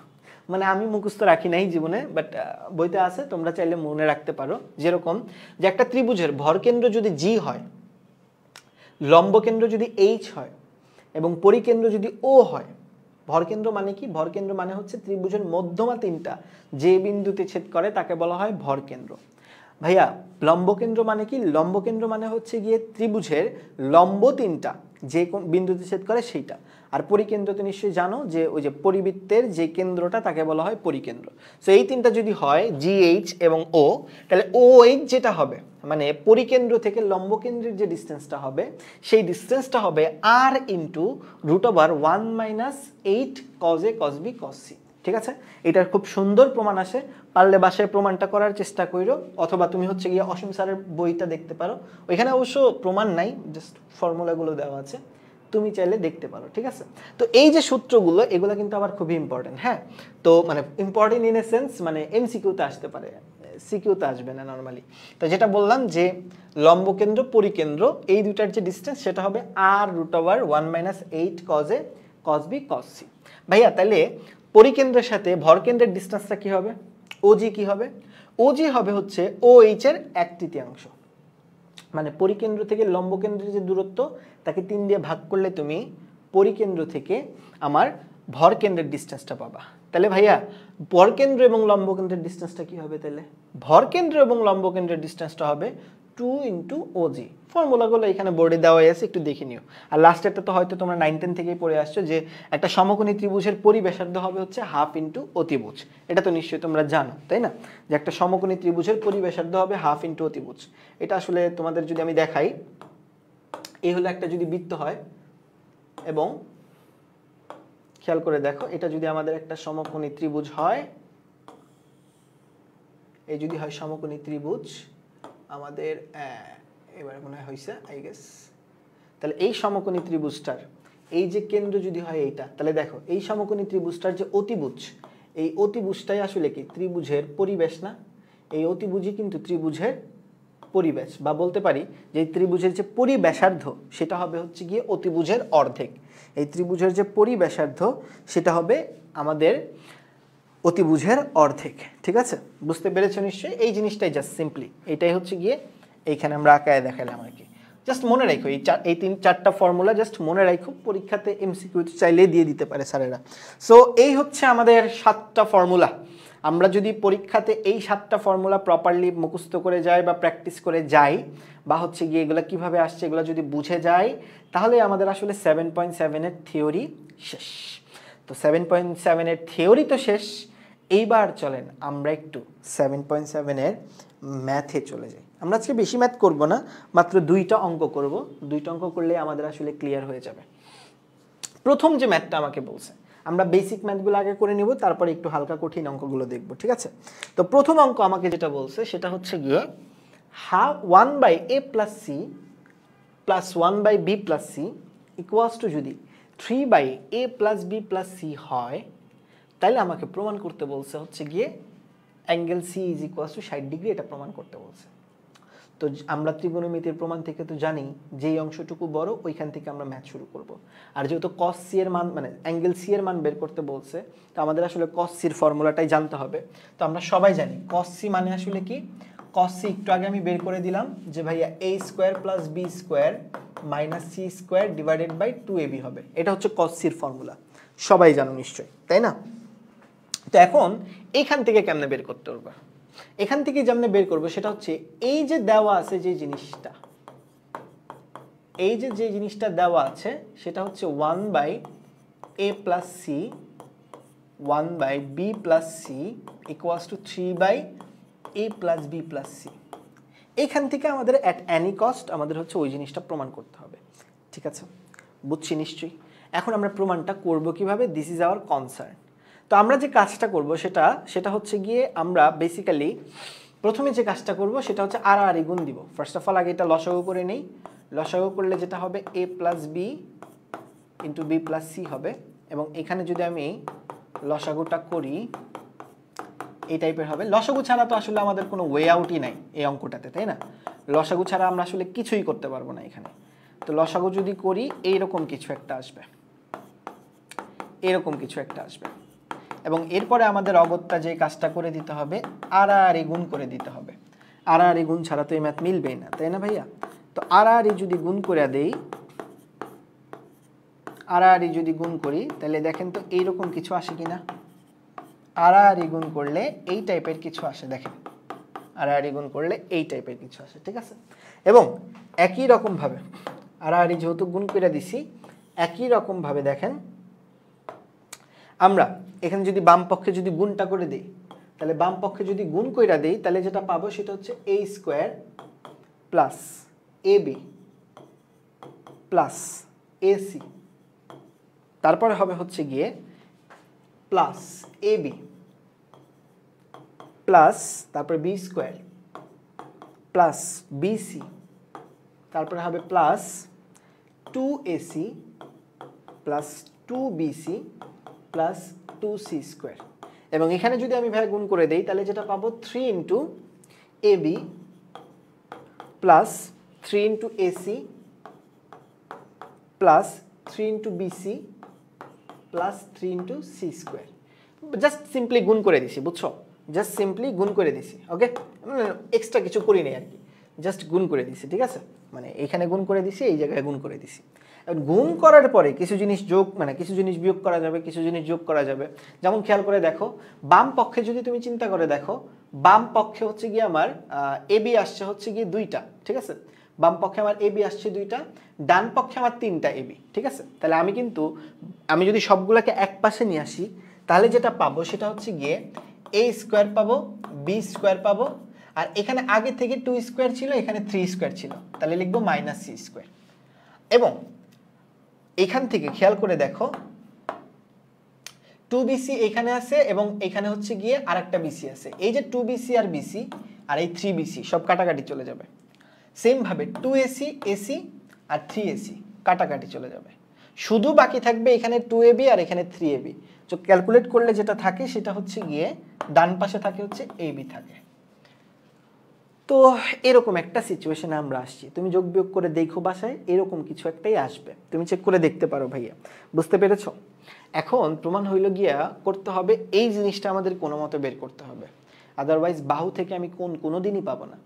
মানে আমি মুখস্থ রাখি নাই জীবনে, বাট বইতে আছে, তোমরা চাইলে মনে রাখতে পারো। যেরকম যে একটা ত্রিভুজের ভরকেন্দ্র যদি জি হয়, লম্বকেন্দ্র যদি এইচ হয় এবং পরিকেন্দ্র যদি ও হয়, ভরকেন্দ্র মানে কি? ভরকেন্দ্র মানে হচ্ছে ত্রিভুজের মধ্যমা 3টা যে বিন্দুতে ছেদ করে তাকে বলা হয় ভরকেন্দ্র। ভাইয়া লম্বকেন্দ্র মানে কি? লম্বকেন্দ্র মানে হচ্ছে গিয়ে ত্রিভুজের লম্ব 3টা যে কোন বিন্দুতে ছেদ করে সেইটা। আর পরিকেন্দ্র তো নিশ্চয়ই জানো যে ওই যে পরিবৃত্তের যে কেন্দ্রটা তাকে বলা হয় পরিকেন্দ্র। সো এই 3টা যদি হয় জিএইচ এবং ও, তাহলে OH যেটা হবে, মানে পরিকেন্দ্র থেকে লম্বকেন্দ্রের যে ডিস্টেন্সটা হবে, সেই ডিস্টেন্সটা হবে r into √1 - 8 cos a cos b cos c, ঠিক আছে। এটার খুব সুন্দর প্রমাণ আসে, পারলে বাসায় প্রমাণটা করার চেষ্টা করো, অথবা তুমি হচ্ছে গিয়ে অসীম স্যারের বইটা দেখতে পারো, ওইখানে অবশ্য প্রমাণ নাই, জাস্ট ফর্মুলাগুলো দেওয়া আছে, তুমি চাইলে দেখতে পারো, ঠিক আছে। তো এই যে সূত্রগুলো, এগুলো কিন্তু আবার খুবই ইম্পর্টেন্ট, হ্যাঁ। তো মানে ইম্পর্টেন্ট ইন এ সেন্স, মানে এমসিকিউতে আসতে পারে, সিকিউতে আসবে না নর্মালি। তো যেটা বললাম যে লম্বকেন্দ্র পরিকেন্দ্র এই দুটার যে ডিস্টেন্স সেটা হবে r √1 - 8 cos a cos b cos c। ভাইয়া তাহলে পরিকেন্দ্রের সাথে ভরকেন্দ্রের ডিস্টেন্সটা কি হবে? ওজি কি হবে? ওজি হবে হচ্ছে OH এর 1/3, মানে পরিকেন্দ্র থেকে লম্বকেন্দ্রের যে দূরত্ব তাকে 3 দিয়ে ভাগ করলে তুমি পরিকেন্দ্র থেকে আমার ভর কেন্দ্রের ডিস্টেন্সটা পাবা। তাহলে ভাইয়া ভর কেন্দ্র এবং লম্ব কেন্দ্রের ডিস্টেন্সটা কি হবে? তাহলে ভর কেন্দ্র এবং লম্ব কেন্দ্রের ডিস্টেন্সটা হবে 2 × OG। ফর্মুলাগুলো এখানে বোর্ডে দেওয়াই আছে, একটু দেখে নিও। আর লাস্টেরটা তো হয়তো তোমরা 9-10 থেকেই পড়ে আসছো, যে একটা সমকোণী ত্রিভুজের পরিব্যাসার্ধ হবে হচ্ছে 1/2 × অতিভুজ। এটা তো নিশ্চয়ই তোমরা জানো, তাই না? যে একটা সমকোণী ত্রিভুজের পরিব্যাসার্ধ হবে 1/2 × অতিভুজ। এটা আসলে তোমাদের যদি আমি দেখাই, এই হলো একটা যদি বৃত্ত হয়, এবং খেয়াল করে দেখো, এটা যদি আমাদের একটা সমকোণী ত্রিভুজ হয়, এই যদি হয় সমকোণী ত্রিভুজ আমাদের, এবার মনে হয় হইছে আই গেস। তাহলে এই সমকোণী ত্রিভুজটার এই যে কেন্দ্র যদি হয় এইটা, তাহলে দেখো এই সমকোণী ত্রিভুজটার যে অতিভুজ, এই অতিভুজটাই আসলে কি ত্রিভুজের পরিবেশ না? এই অতিভুজই কিন্তু ত্রিভুজের পরিবেশ, বা বলতে পারি যে ত্রিভুজের যে পরিব্যাসার্ধ সেটা হবে হচ্ছে গিয়ে অতিভুজের অর্ধেক। এই ত্রিভুজের যে পরিব্যাসার্ধ সেটা হবে আমাদের অতিভুজের অর্ধেক। ঠিক আছে, বুঝতে পেরেছো নিশ্চয়ই? এই জিনিসটাই জাস্ট সিম্পলি এটাই হচ্ছে গিয়ে এইখানে আমরা আঁকায় দেখালাম আর কি। জাস্ট মনে রাখো এই 3-4টা ফর্মুলা জাস্ট মনে রাখো, পরীক্ষাতে এমসিকিউ চাইলে দিয়ে দিতে পারে স্যারেরা। সো এই হচ্ছে আমাদের 7টা ফর্মুলা। আমরা যদি পরীক্ষাতে এই 7টা ফর্মুলা প্রপারলি মুখস্থ করে যাই বা প্র্যাকটিস করে যাই, বা হচ্ছে গিয়ে এগুলো কিভাবে আসছে এগুলো যদি বুঝে যাই, তাহলে আমাদের আসলে 7.7 এর থিওরি শেষ। তো 7.7 এর থিওরি তো শেষ, এইবার চলেন আমরা একটু 7.7 এর ম্যাথে চলে যাই। আমরা আজকে বেশি ম্যাথ করব না, মাত্র 2টা অঙ্ক করব। 2টা অঙ্ক করলে আমাদের আসলে ক্লিয়ার হয়ে যাবে। প্রথম যে ম্যাথটা আমাকে বলছে, আমরা বেসিক ম্যাথগুলো আগে করে নিব, তারপরে একটু হালকা কঠিন অঙ্কগুলো দেখব, ঠিক আছে? তো প্রথম অঙ্ক আমাকে যেটা বলছে সেটা হচ্ছে গিয়ে 1/a + c + 1/b + c = যদি 3/a + b + c হয়, তাহলে আমাকে প্রমাণ করতে বলছে হচ্ছে গিয়ে অ্যাঙ্গেল C = 60 ডিগ্রি, এটা প্রমাণ করতে বলছে। তো আমরা ত্রিকোণমিতির প্রমাণ থেকে তো জানি যেই অংশটুকু বড় ওইখান থেকে আমরা ম্যাথ শুরু করব। আর যেহেতু cos C এর মান মানে অ্যাঙ্গেল C এর মান বের করতে বলছে, তো আমাদের আসলে cos C এর ফর্মুলাটাই জানতে হবে। তো আমরা সবাই জানি cos C মানে আসলে কি? cos C একটু আগে আমি বের করে দিলাম যে ভাইয়া a² + b² - c² / 2ab হবে। এটা হচ্ছে cos C এর ফর্মুলা, সবাই জানো নিশ্চয়ই, তাই না? তো এখন এখান থেকে কেমনে বের করতে পারবো? এখান থেকে যেমন বের করবো সেটা হচ্ছে এই যে দেওয়া আছে যে জিনিসটা, এই যে জিনিসটা দেওয়া আছে সেটা হচ্ছে 1/a + c 1/b + c = 3/a + b + c। এখান থেকে আমাদের অ্যাট এনি কস্ট আমাদের হচ্ছে ওই জিনিসটা প্রমাণ করতে হবে। ঠিক আছে, বুঝছি নিশ্চয়ই। এখন আমরা প্রমাণটা করব কিভাবে? This is our concern. তো আমরা যে কাজটা করব সেটা হচ্ছে গিয়ে আমরা বেসিক্যালি প্রথমে যে কাজটা করব সেটা হচ্ছে আর গুণ দিব। ফার্স্ট অফ অল আগে এটা লসাগু করে নেই। লসাগু করলে যেটা হবে a + b × b + c হবে, এবং এখানে যদি আমি লসাগুটা করি এই টাইপের হবে। লসাগু ছাড়া তো আসলে আমাদের কোনো ওয়ে আউটই নাই এই অঙ্কটাতে, তাই না? লসাগু ছাড়া আমরা আসলে কিছুই করতে পারবো না এখানে। তো লসাগু যদি করি এইরকম কিছু একটা আসবে, এরকম কিছু একটা আসবে, এবং এরপরে আমাদের অগত্যা যে কাজটা করে দিতে হবে আর গুণ করে দিতে হবে। আর গুণ ছাড়া তো এই ম্যাথ মিলবেই না, তাই না ভাইয়া? তো আর যদি গুণ করে দেই, আর যদি গুণ করি তাহলে দেখেন তো এইরকম কিছু আসে কিনা। আর গুণ করলে এই টাইপের কিছু আসে, দেখেন আর গুণ করলে এই টাইপের কিছু আসে, ঠিক আছে? এবং একই রকম ভাবে আর যেহেতু গুণ করে দিছি, একই রকম ভাবে দেখেন আমরা এখানে যদি বাম পক্ষে যদি গুণটা করে দেই, তাহলে বাম পক্ষে যদি গুণ কইরা দেই তাহলে যেটা পাবো সেটা হচ্ছে a² + ab + ac, তারপরে হবে হচ্ছে গিয়ে + ab + তারপরে b² + bc, তারপরে হবে +2ac + 2bc + 2c²। এবং এখানে যদি আমি ভাই গুণ করে দেই তাহলে যেটা পাবো 3 × ab + 3 × ac + 3 × bc + 3 × c²। Just simply গুণ করে দিছি, বুঝছো? জাস্ট সিম্পলি গুণ করে দিছি, ওকে? এক্সট্রা কিছু করি নাই আর কি, জাস্ট গুণ করে দিছি, ঠিক আছে? মানে এখানে গুণ করে দিছি, এই জায়গায় গুণ করে দিছি। গুণ করার পরে কিছু জিনিস যোগ মানে কিছু জিনিস বিয়োগ করা যাবে, কিছু জিনিস যোগ করা যাবে। যেমন খেয়াল করে দেখো, বাম পক্ষে যদি তুমি চিন্তা করে দেখো, বাম পক্ষে হচ্ছে গিয়ে আমার এবি আসছে হচ্ছে গিয়ে 2টা, ঠিক আছে? বাম পক্ষে আমার এবি আসছে 2টা, ডান পক্ষে আমার 3টা এবি, ঠিক আছে? তাহলে আমি যদি সবগুলোকে এক পাশে নিয়ে আসি, তাহলে যেটা পাবো সেটা হচ্ছে গিয়ে a স্কোয়ার পাবো, b স্কোয়ার পাবো, আর এখানে আগে থেকে 2 স্কোয়ার ছিল, এখানে 3 স্কোয়ার ছিল, তাহলে লিখবো মাইনাস সি স্কোয়ার। এবং এখান থেকে খেয়াল করে দেখো 2bc এখানে আছে এবং এখানে হচ্ছে গিয়ে আরেকটা বিসি আছে। এই যে 2bc আর বিসি আর এই 3bc সব কাটাকাটি চলে যাবে। সেম ভাবে 2ac ac আর 3ac কাটাকাটি চলে যাবে, শুধু বাকি থাকবে এখানে 2ab আর এখানে 3ab। তো ক্যালকুলেট করলে যেটা থাকে সেটা হচ্ছে গিয়ে ডান পাশে থাকে হচ্ছে ab থাকে। তো এরকম একটা সিচুয়েশনে আমরা আসছি, তুমি যোগ বিয়োগ করে দেখো বাসায়, এরকম কিছু একটাই আসবে, তুমি চেক করে দেখতে পারো ভাইয়া। বুঝতে পেরেছো? এখন প্রমাণ হইল গিয়া করতে হবে এই জিনিসটা আমাদের কোনো মতে বের করতে হবে, আদারওয়াইজ বাহু থেকে আমি কোনোদিনই পাবো না।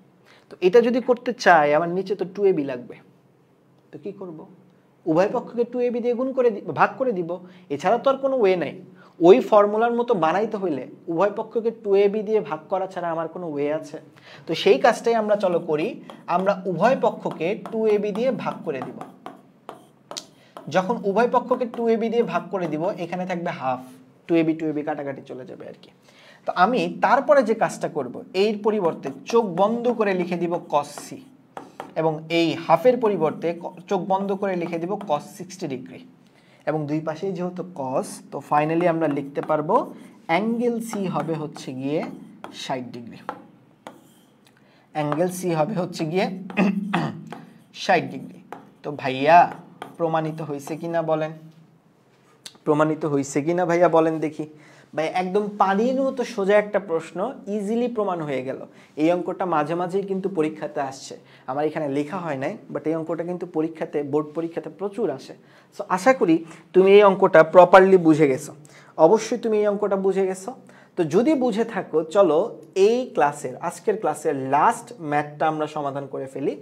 তো এটা যদি করতে চাই আমার নিচে তো 2ab লাগবে, তো কি করব? উভয় পক্ষকে 2ab দিয়ে ভাগ করে দিব, এছাড়া তো আর কোনো ওয়ে নাই। ওই ফর্মুলার মতো বানাইতে হইলে উভয় পক্ষকে 2ab দিয়ে ভাগ করা ছাড়া আমার কোনো ওয়ে আছে? তো সেই কাজটাই আমরা চলো করি, আমরা উভয় পক্ষকে 2ab দিয়ে ভাগ করে দিব। যখন উভয় পক্ষকে 2ab দিয়ে ভাগ করে দিব, এখানে থাকবে হাফ, 2ab কাটাকাটি চলে যাবে আর কি। তো আমি তারপরে যে কাজটা করব, এর পরিবর্তে চোখ বন্ধ করে লিখে দিব cos c, এবং এই হাফের পরিবর্তে চোখ বন্ধ করে লিখে দিব cos 60 ডিগ্রি, এবং দুই পাশেই যেহেতু cos, তো ফাইনালি আমরা লিখতে পারবো অ্যাঙ্গেল সি হবে হচ্ছে গিয়ে 60 ডিগ্রি। অ্যাঙ্গেল সি হবে হচ্ছে গিয়ে 60 ডিগ্রি। তো ভাইয়া প্রমাণিত হয়েছে কিনা বলেন? প্রমাণিত হয়েছে কিনা ভাইয়া বলেন দেখি। ভাই একদম পানির মতো সোজা একটা প্রশ্ন, ইজিলি প্রমাণ হয়ে গেল। এই অঙ্কটা মাঝে মাঝেই কিন্তু পরীক্ষাতে আসছে, আমার এখানে লেখা হয় নাই, বাট এই অঙ্কটা কিন্তু পরীক্ষাতে, বোর্ড পরীক্ষাতে প্রচুর আসে। সো আশা করি তুমি এই অঙ্কটা প্রপারলি বুঝে গেছো। অবশ্যই তুমি এই অঙ্কটা বুঝে গেছো। তো যদি বুঝে থাকো, চলো এই ক্লাসের, আজকের ক্লাসের লাস্ট ম্যাথটা আমরা সমাধান করে ফেলি।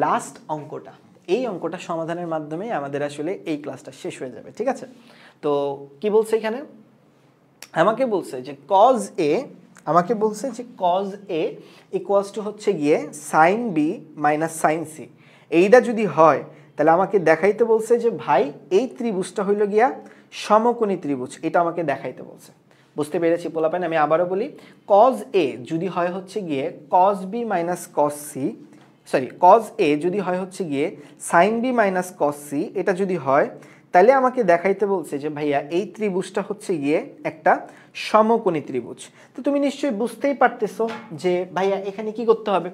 লাস্ট অঙ্কটা, এই অঙ্কটা সমাধানের মাধ্যমে আমাদের আসলে এই ক্লাসটা শেষ হয়ে যাবে, ঠিক আছে? তো কি বলছে এখানে? আমাকে বলছে যে cos a ইকুয়ালস টু হচ্ছে গিয়ে sin b minus sin c। এইটা যদি হয় তাহলে আমাকে দেখাইতে বলছে যে ভাই এই ত্রিভুজটা হইল গিয়া সমকোণী ত্রিভুজ, এটা আমাকে দেখাইতে বলছে। বুঝতে পেরেছি পোলাপাইন? আমি আবারও বলি, cos a যদি হয় হচ্ছে গিয়ে cos b minus cos c, cos a যদি হয় হচ্ছে গিয়ে sin b minus cos c, এটা যদি হয় তাহলে আমাকে দেখাইতে বলছে যে ভাইয়া এই ত্রিভুজটা হচ্ছে গিয়ে একটা সমকোণী ত্রিভুজ। তো তুমি নিশ্চয়ই বুঝতেই পারতেছো যে ভাইয়া এখানে কি করতে হবে,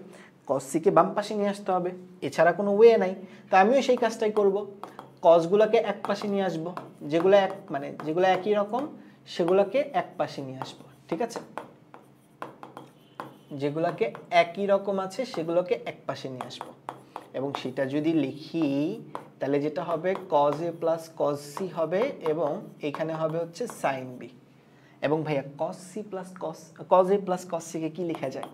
cos c কে বাম পাশে নিয়ে আসতে হবে, এছাড়া কোনো ওয়ে নাই। তো আমিও সেই কাজটাই করব, cosগুলোকে এক পাশে নিয়ে আসবো, যেগুলো একই রকম সেগুলোকে এক পাশে নিয়ে আসবো, ঠিক আছে? যেগুলোকে একই রকম আছে সেগুলোকে এক পাশে নিয়ে আসবো, এবং সেটা যদি লিখি তাহলে যেটা হবে cos a plus cos c হবে, এবং এখানে হবে হচ্ছে sin b। এবং ভাইয়া cos a plus cos c কে কি লেখা যায়?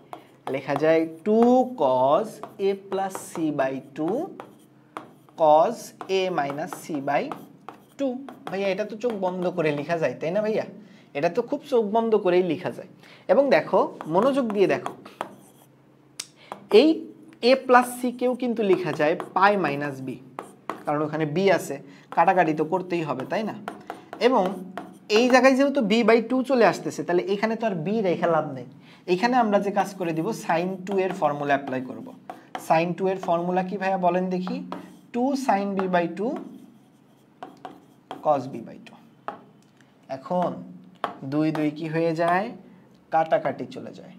লেখা যায় 2 cos a plus c by 2 cos a minus c by 2। ভাইয়া এটা তো চোখ বন্ধ করে লেখা যায়, তাই না ভাইয়া? এটা তো খুব চোখ বন্ধ করেই লেখা যায়। এবং দেখো, মনোযোগ দিয়ে দেখো, এই a প্লাস c কেও কিন্তু লেখা যায় পাই মাইনাস b, কারণ ওখানে b আছে, কাটাকাটি তো করতেই হবে, তাই না? এবং এই জায়গায় যেহেতু b বাই 2 চলে আসতেছে, তাহলে এখানে তো আর b রেখে লাভ নেই। এখানে আমরা যে কাজ করে দিব, sin 2 এর ফর্মুলা অ্যাপ্লাই করব। sin 2 এর ফর্মুলা কি ভাইয়া বলেন দেখি? 2 sin b by 2 cos b by 2। এখন 2 কি হয়ে যায়? কাটাকাটি চলে যায়।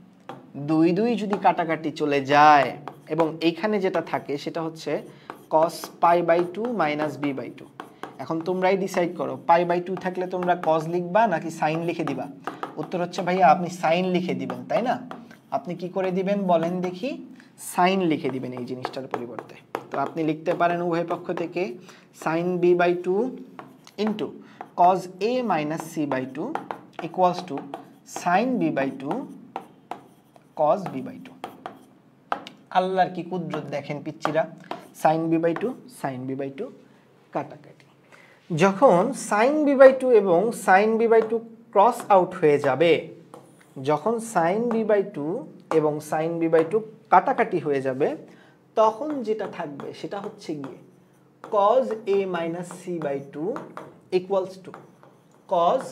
2 যদি কাটাকাটি চলে যায়, এবং এইখানে যেটা থাকে সেটা হচ্ছে cos pi by 2 minus b by 2। এখন তোমরাই ডিসাইড করো, পাই বাই 2 থাকলে তোমরা cos লিখবা নাকি sin লিখে দিবা? উত্তর হচ্ছে ভাইয়া আপনি sin লিখে দিবেন, তাই না? আপনি কি করে দিবেন বলেন দেখি? sin লিখে দিবেন এই জিনিসটার পরিবর্তে। তো আপনি লিখতে পারেন উভয় পক্ষ থেকে sin b by 2 into cos a minus c by 2 equals to sin b by 2 cos b by 2। আল্লাহর কি কুদরত দেখেন পিচ্চিরা, sin b by 2 sin b by 2 কাটাকাটি। যখন সাইন বি বাই টু এবং sine B by two cross out হয়ে যাবে, যখন সাইন বি বাই টু এবং সাইন বি বাই টু কাটাকাটি হয়ে যাবে, তখন যেটা থাকবে সেটা হচ্ছে গিয়ে cos a minus C by two equals to cos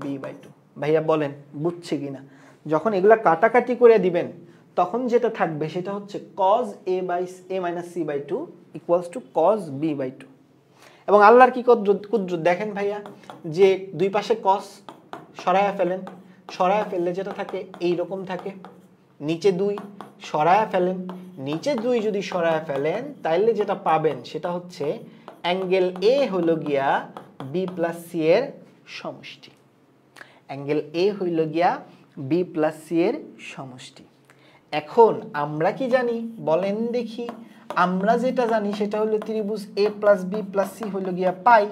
b by two. ভাইয়া বলেন বুঝছে কিনা? যখন এগুলা কাটাকাটি করে দিবেন তখন যেটা থাকবে সেটা হচ্ছে cos a minus C by two equals to cos b by two. এবং আল্লাহর কি কুদরত দেখেন ভাইয়া, যে দুই পাশে cos সরায়া ফেলেন, সরায়া ফেললে যেটা থাকে এইরকম থাকে, নিচে 2 সরায়া ফেলেন, নিচে 2 যদি সরায়া ফেলেন তাইলে যেটা পাবেন সেটা হচ্ছে অ্যাঙ্গেল এ হলো গিয়া বি প্লাস সি এর সমষ্টি। অ্যাঙ্গেল এ হইল গিয়া বি প্লাস সি এর সমষ্টি। এখন আমরা কি জানি বলেন দেখি? আমরা যেটা জানি সেটা হলো ত্রিভুজ এ প্লাস বি প্লাস সি হইল গিয়া পাই,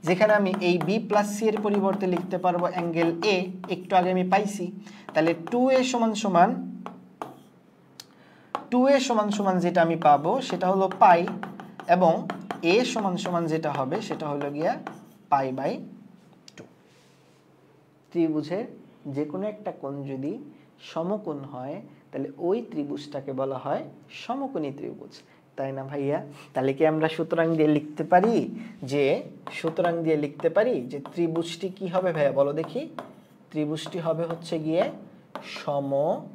যেখানে আমি এই বি প্লাস সি এর পরিবর্তে লিখতে পারবো অ্যাঙ্গেল এ, একটু আগে আমি পাইছি। তাহলে 2a সমান সমান 2a সমান সমান যেটা আমি পাবো সেটা হলো পাই, এবং a সমান সমান যেটা হবে সেটা হলো গিয়া পাই বাই 2। ত্রিভুজের যে কোনো একটা কোণ যদি সমকোণ হয় তাহলে ওই ত্রিভুজটাকে বলা হয় সমকোণী ত্রিভুজ, তাই না ভাইয়া? তাহলে কি আমরা সুতরাং দিয়ে লিখতে পারি যে ত্রিভুজটি কি হবে ভাইয়া বলো দেখি? ত্রিভুজটি হবে হচ্ছে গিয়ে সমকোণী।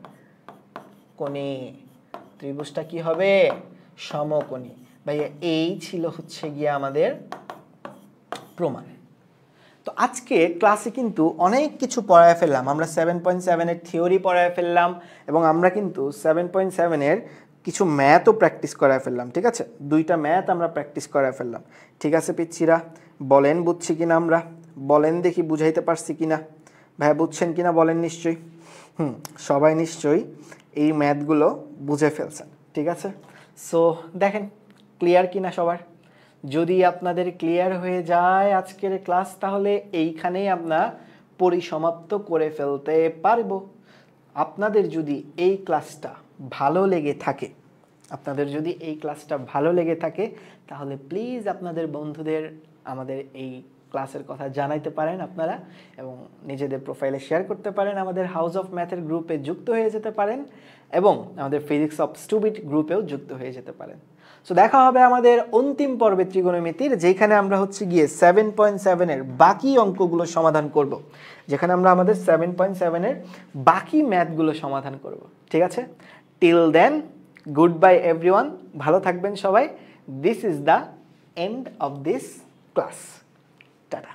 ত্রিভুজটা কি হবে? সমকোণী। ভাইয়া এই ছিল হচ্ছে গিয়ে আমাদের প্রমাণ। তো আজকে ক্লাসে কিন্তু অনেক কিছু পড়ায় ফেললাম। আমরা 7.7 এর থিওরি পড়ায় ফেললাম এবং আমরা কিন্তু 7.7 এর কিছু ম্যাথও প্র্যাকটিস করায় ফেললাম। ঠিক আছে, 2টা ম্যাথ আমরা প্র্যাকটিস করায় ফেললাম। ঠিক আছে পিচ্ছিরা, বলেন বুঝছি কিনা? আমরা বলেন দেখি বুঝাইতে পারছি কিনা? ভাইয়া বুঝছেন কিনা বলেন নিশ্চয়ই। সবাই নিশ্চয়ই এই ম্যাথগুলো বুঝে ফেলছেন। ঠিক আছে, সো দেখেন ক্লিয়ার কিনা সবার? যদি আপনাদের ক্লিয়ার হয়ে যায় আজকের ক্লাস, তাহলে এইখানেই আমরা পরিসমাপ্ত করে ফেলতে পারবো। আপনাদের যদি এই ক্লাসটা ভালো লেগে থাকে, তাহলে প্লিজ আপনাদের বন্ধুদের আমাদের এই ক্লাসের কথা জানাইতে পারেন আপনারা, এবং নিজেদের প্রোফাইলে শেয়ার করতে পারেন। আমাদের হাউস অফ ম্যাথের গ্রুপে যুক্ত হয়ে যেতে পারেন এবং আমাদের ফিজিক্স অফ স্টুপিড গ্রুপেও যুক্ত হয়ে যেতে পারেন। সো দেখা হবে আমাদের অন্তিম পর্বে ত্রিকোণমিতির, যেখানে আমরা হচ্ছে গিয়ে 7.7 এর বাকি অঙ্কগুলো সমাধান করব, যেখানে আমরা আমাদের 7.7 এর বাকি ম্যাথগুলো সমাধান করব। ঠিক আছে, till then goodbye everyone, ভালো থাকবেন সবাই। This is the end of this class. Tata.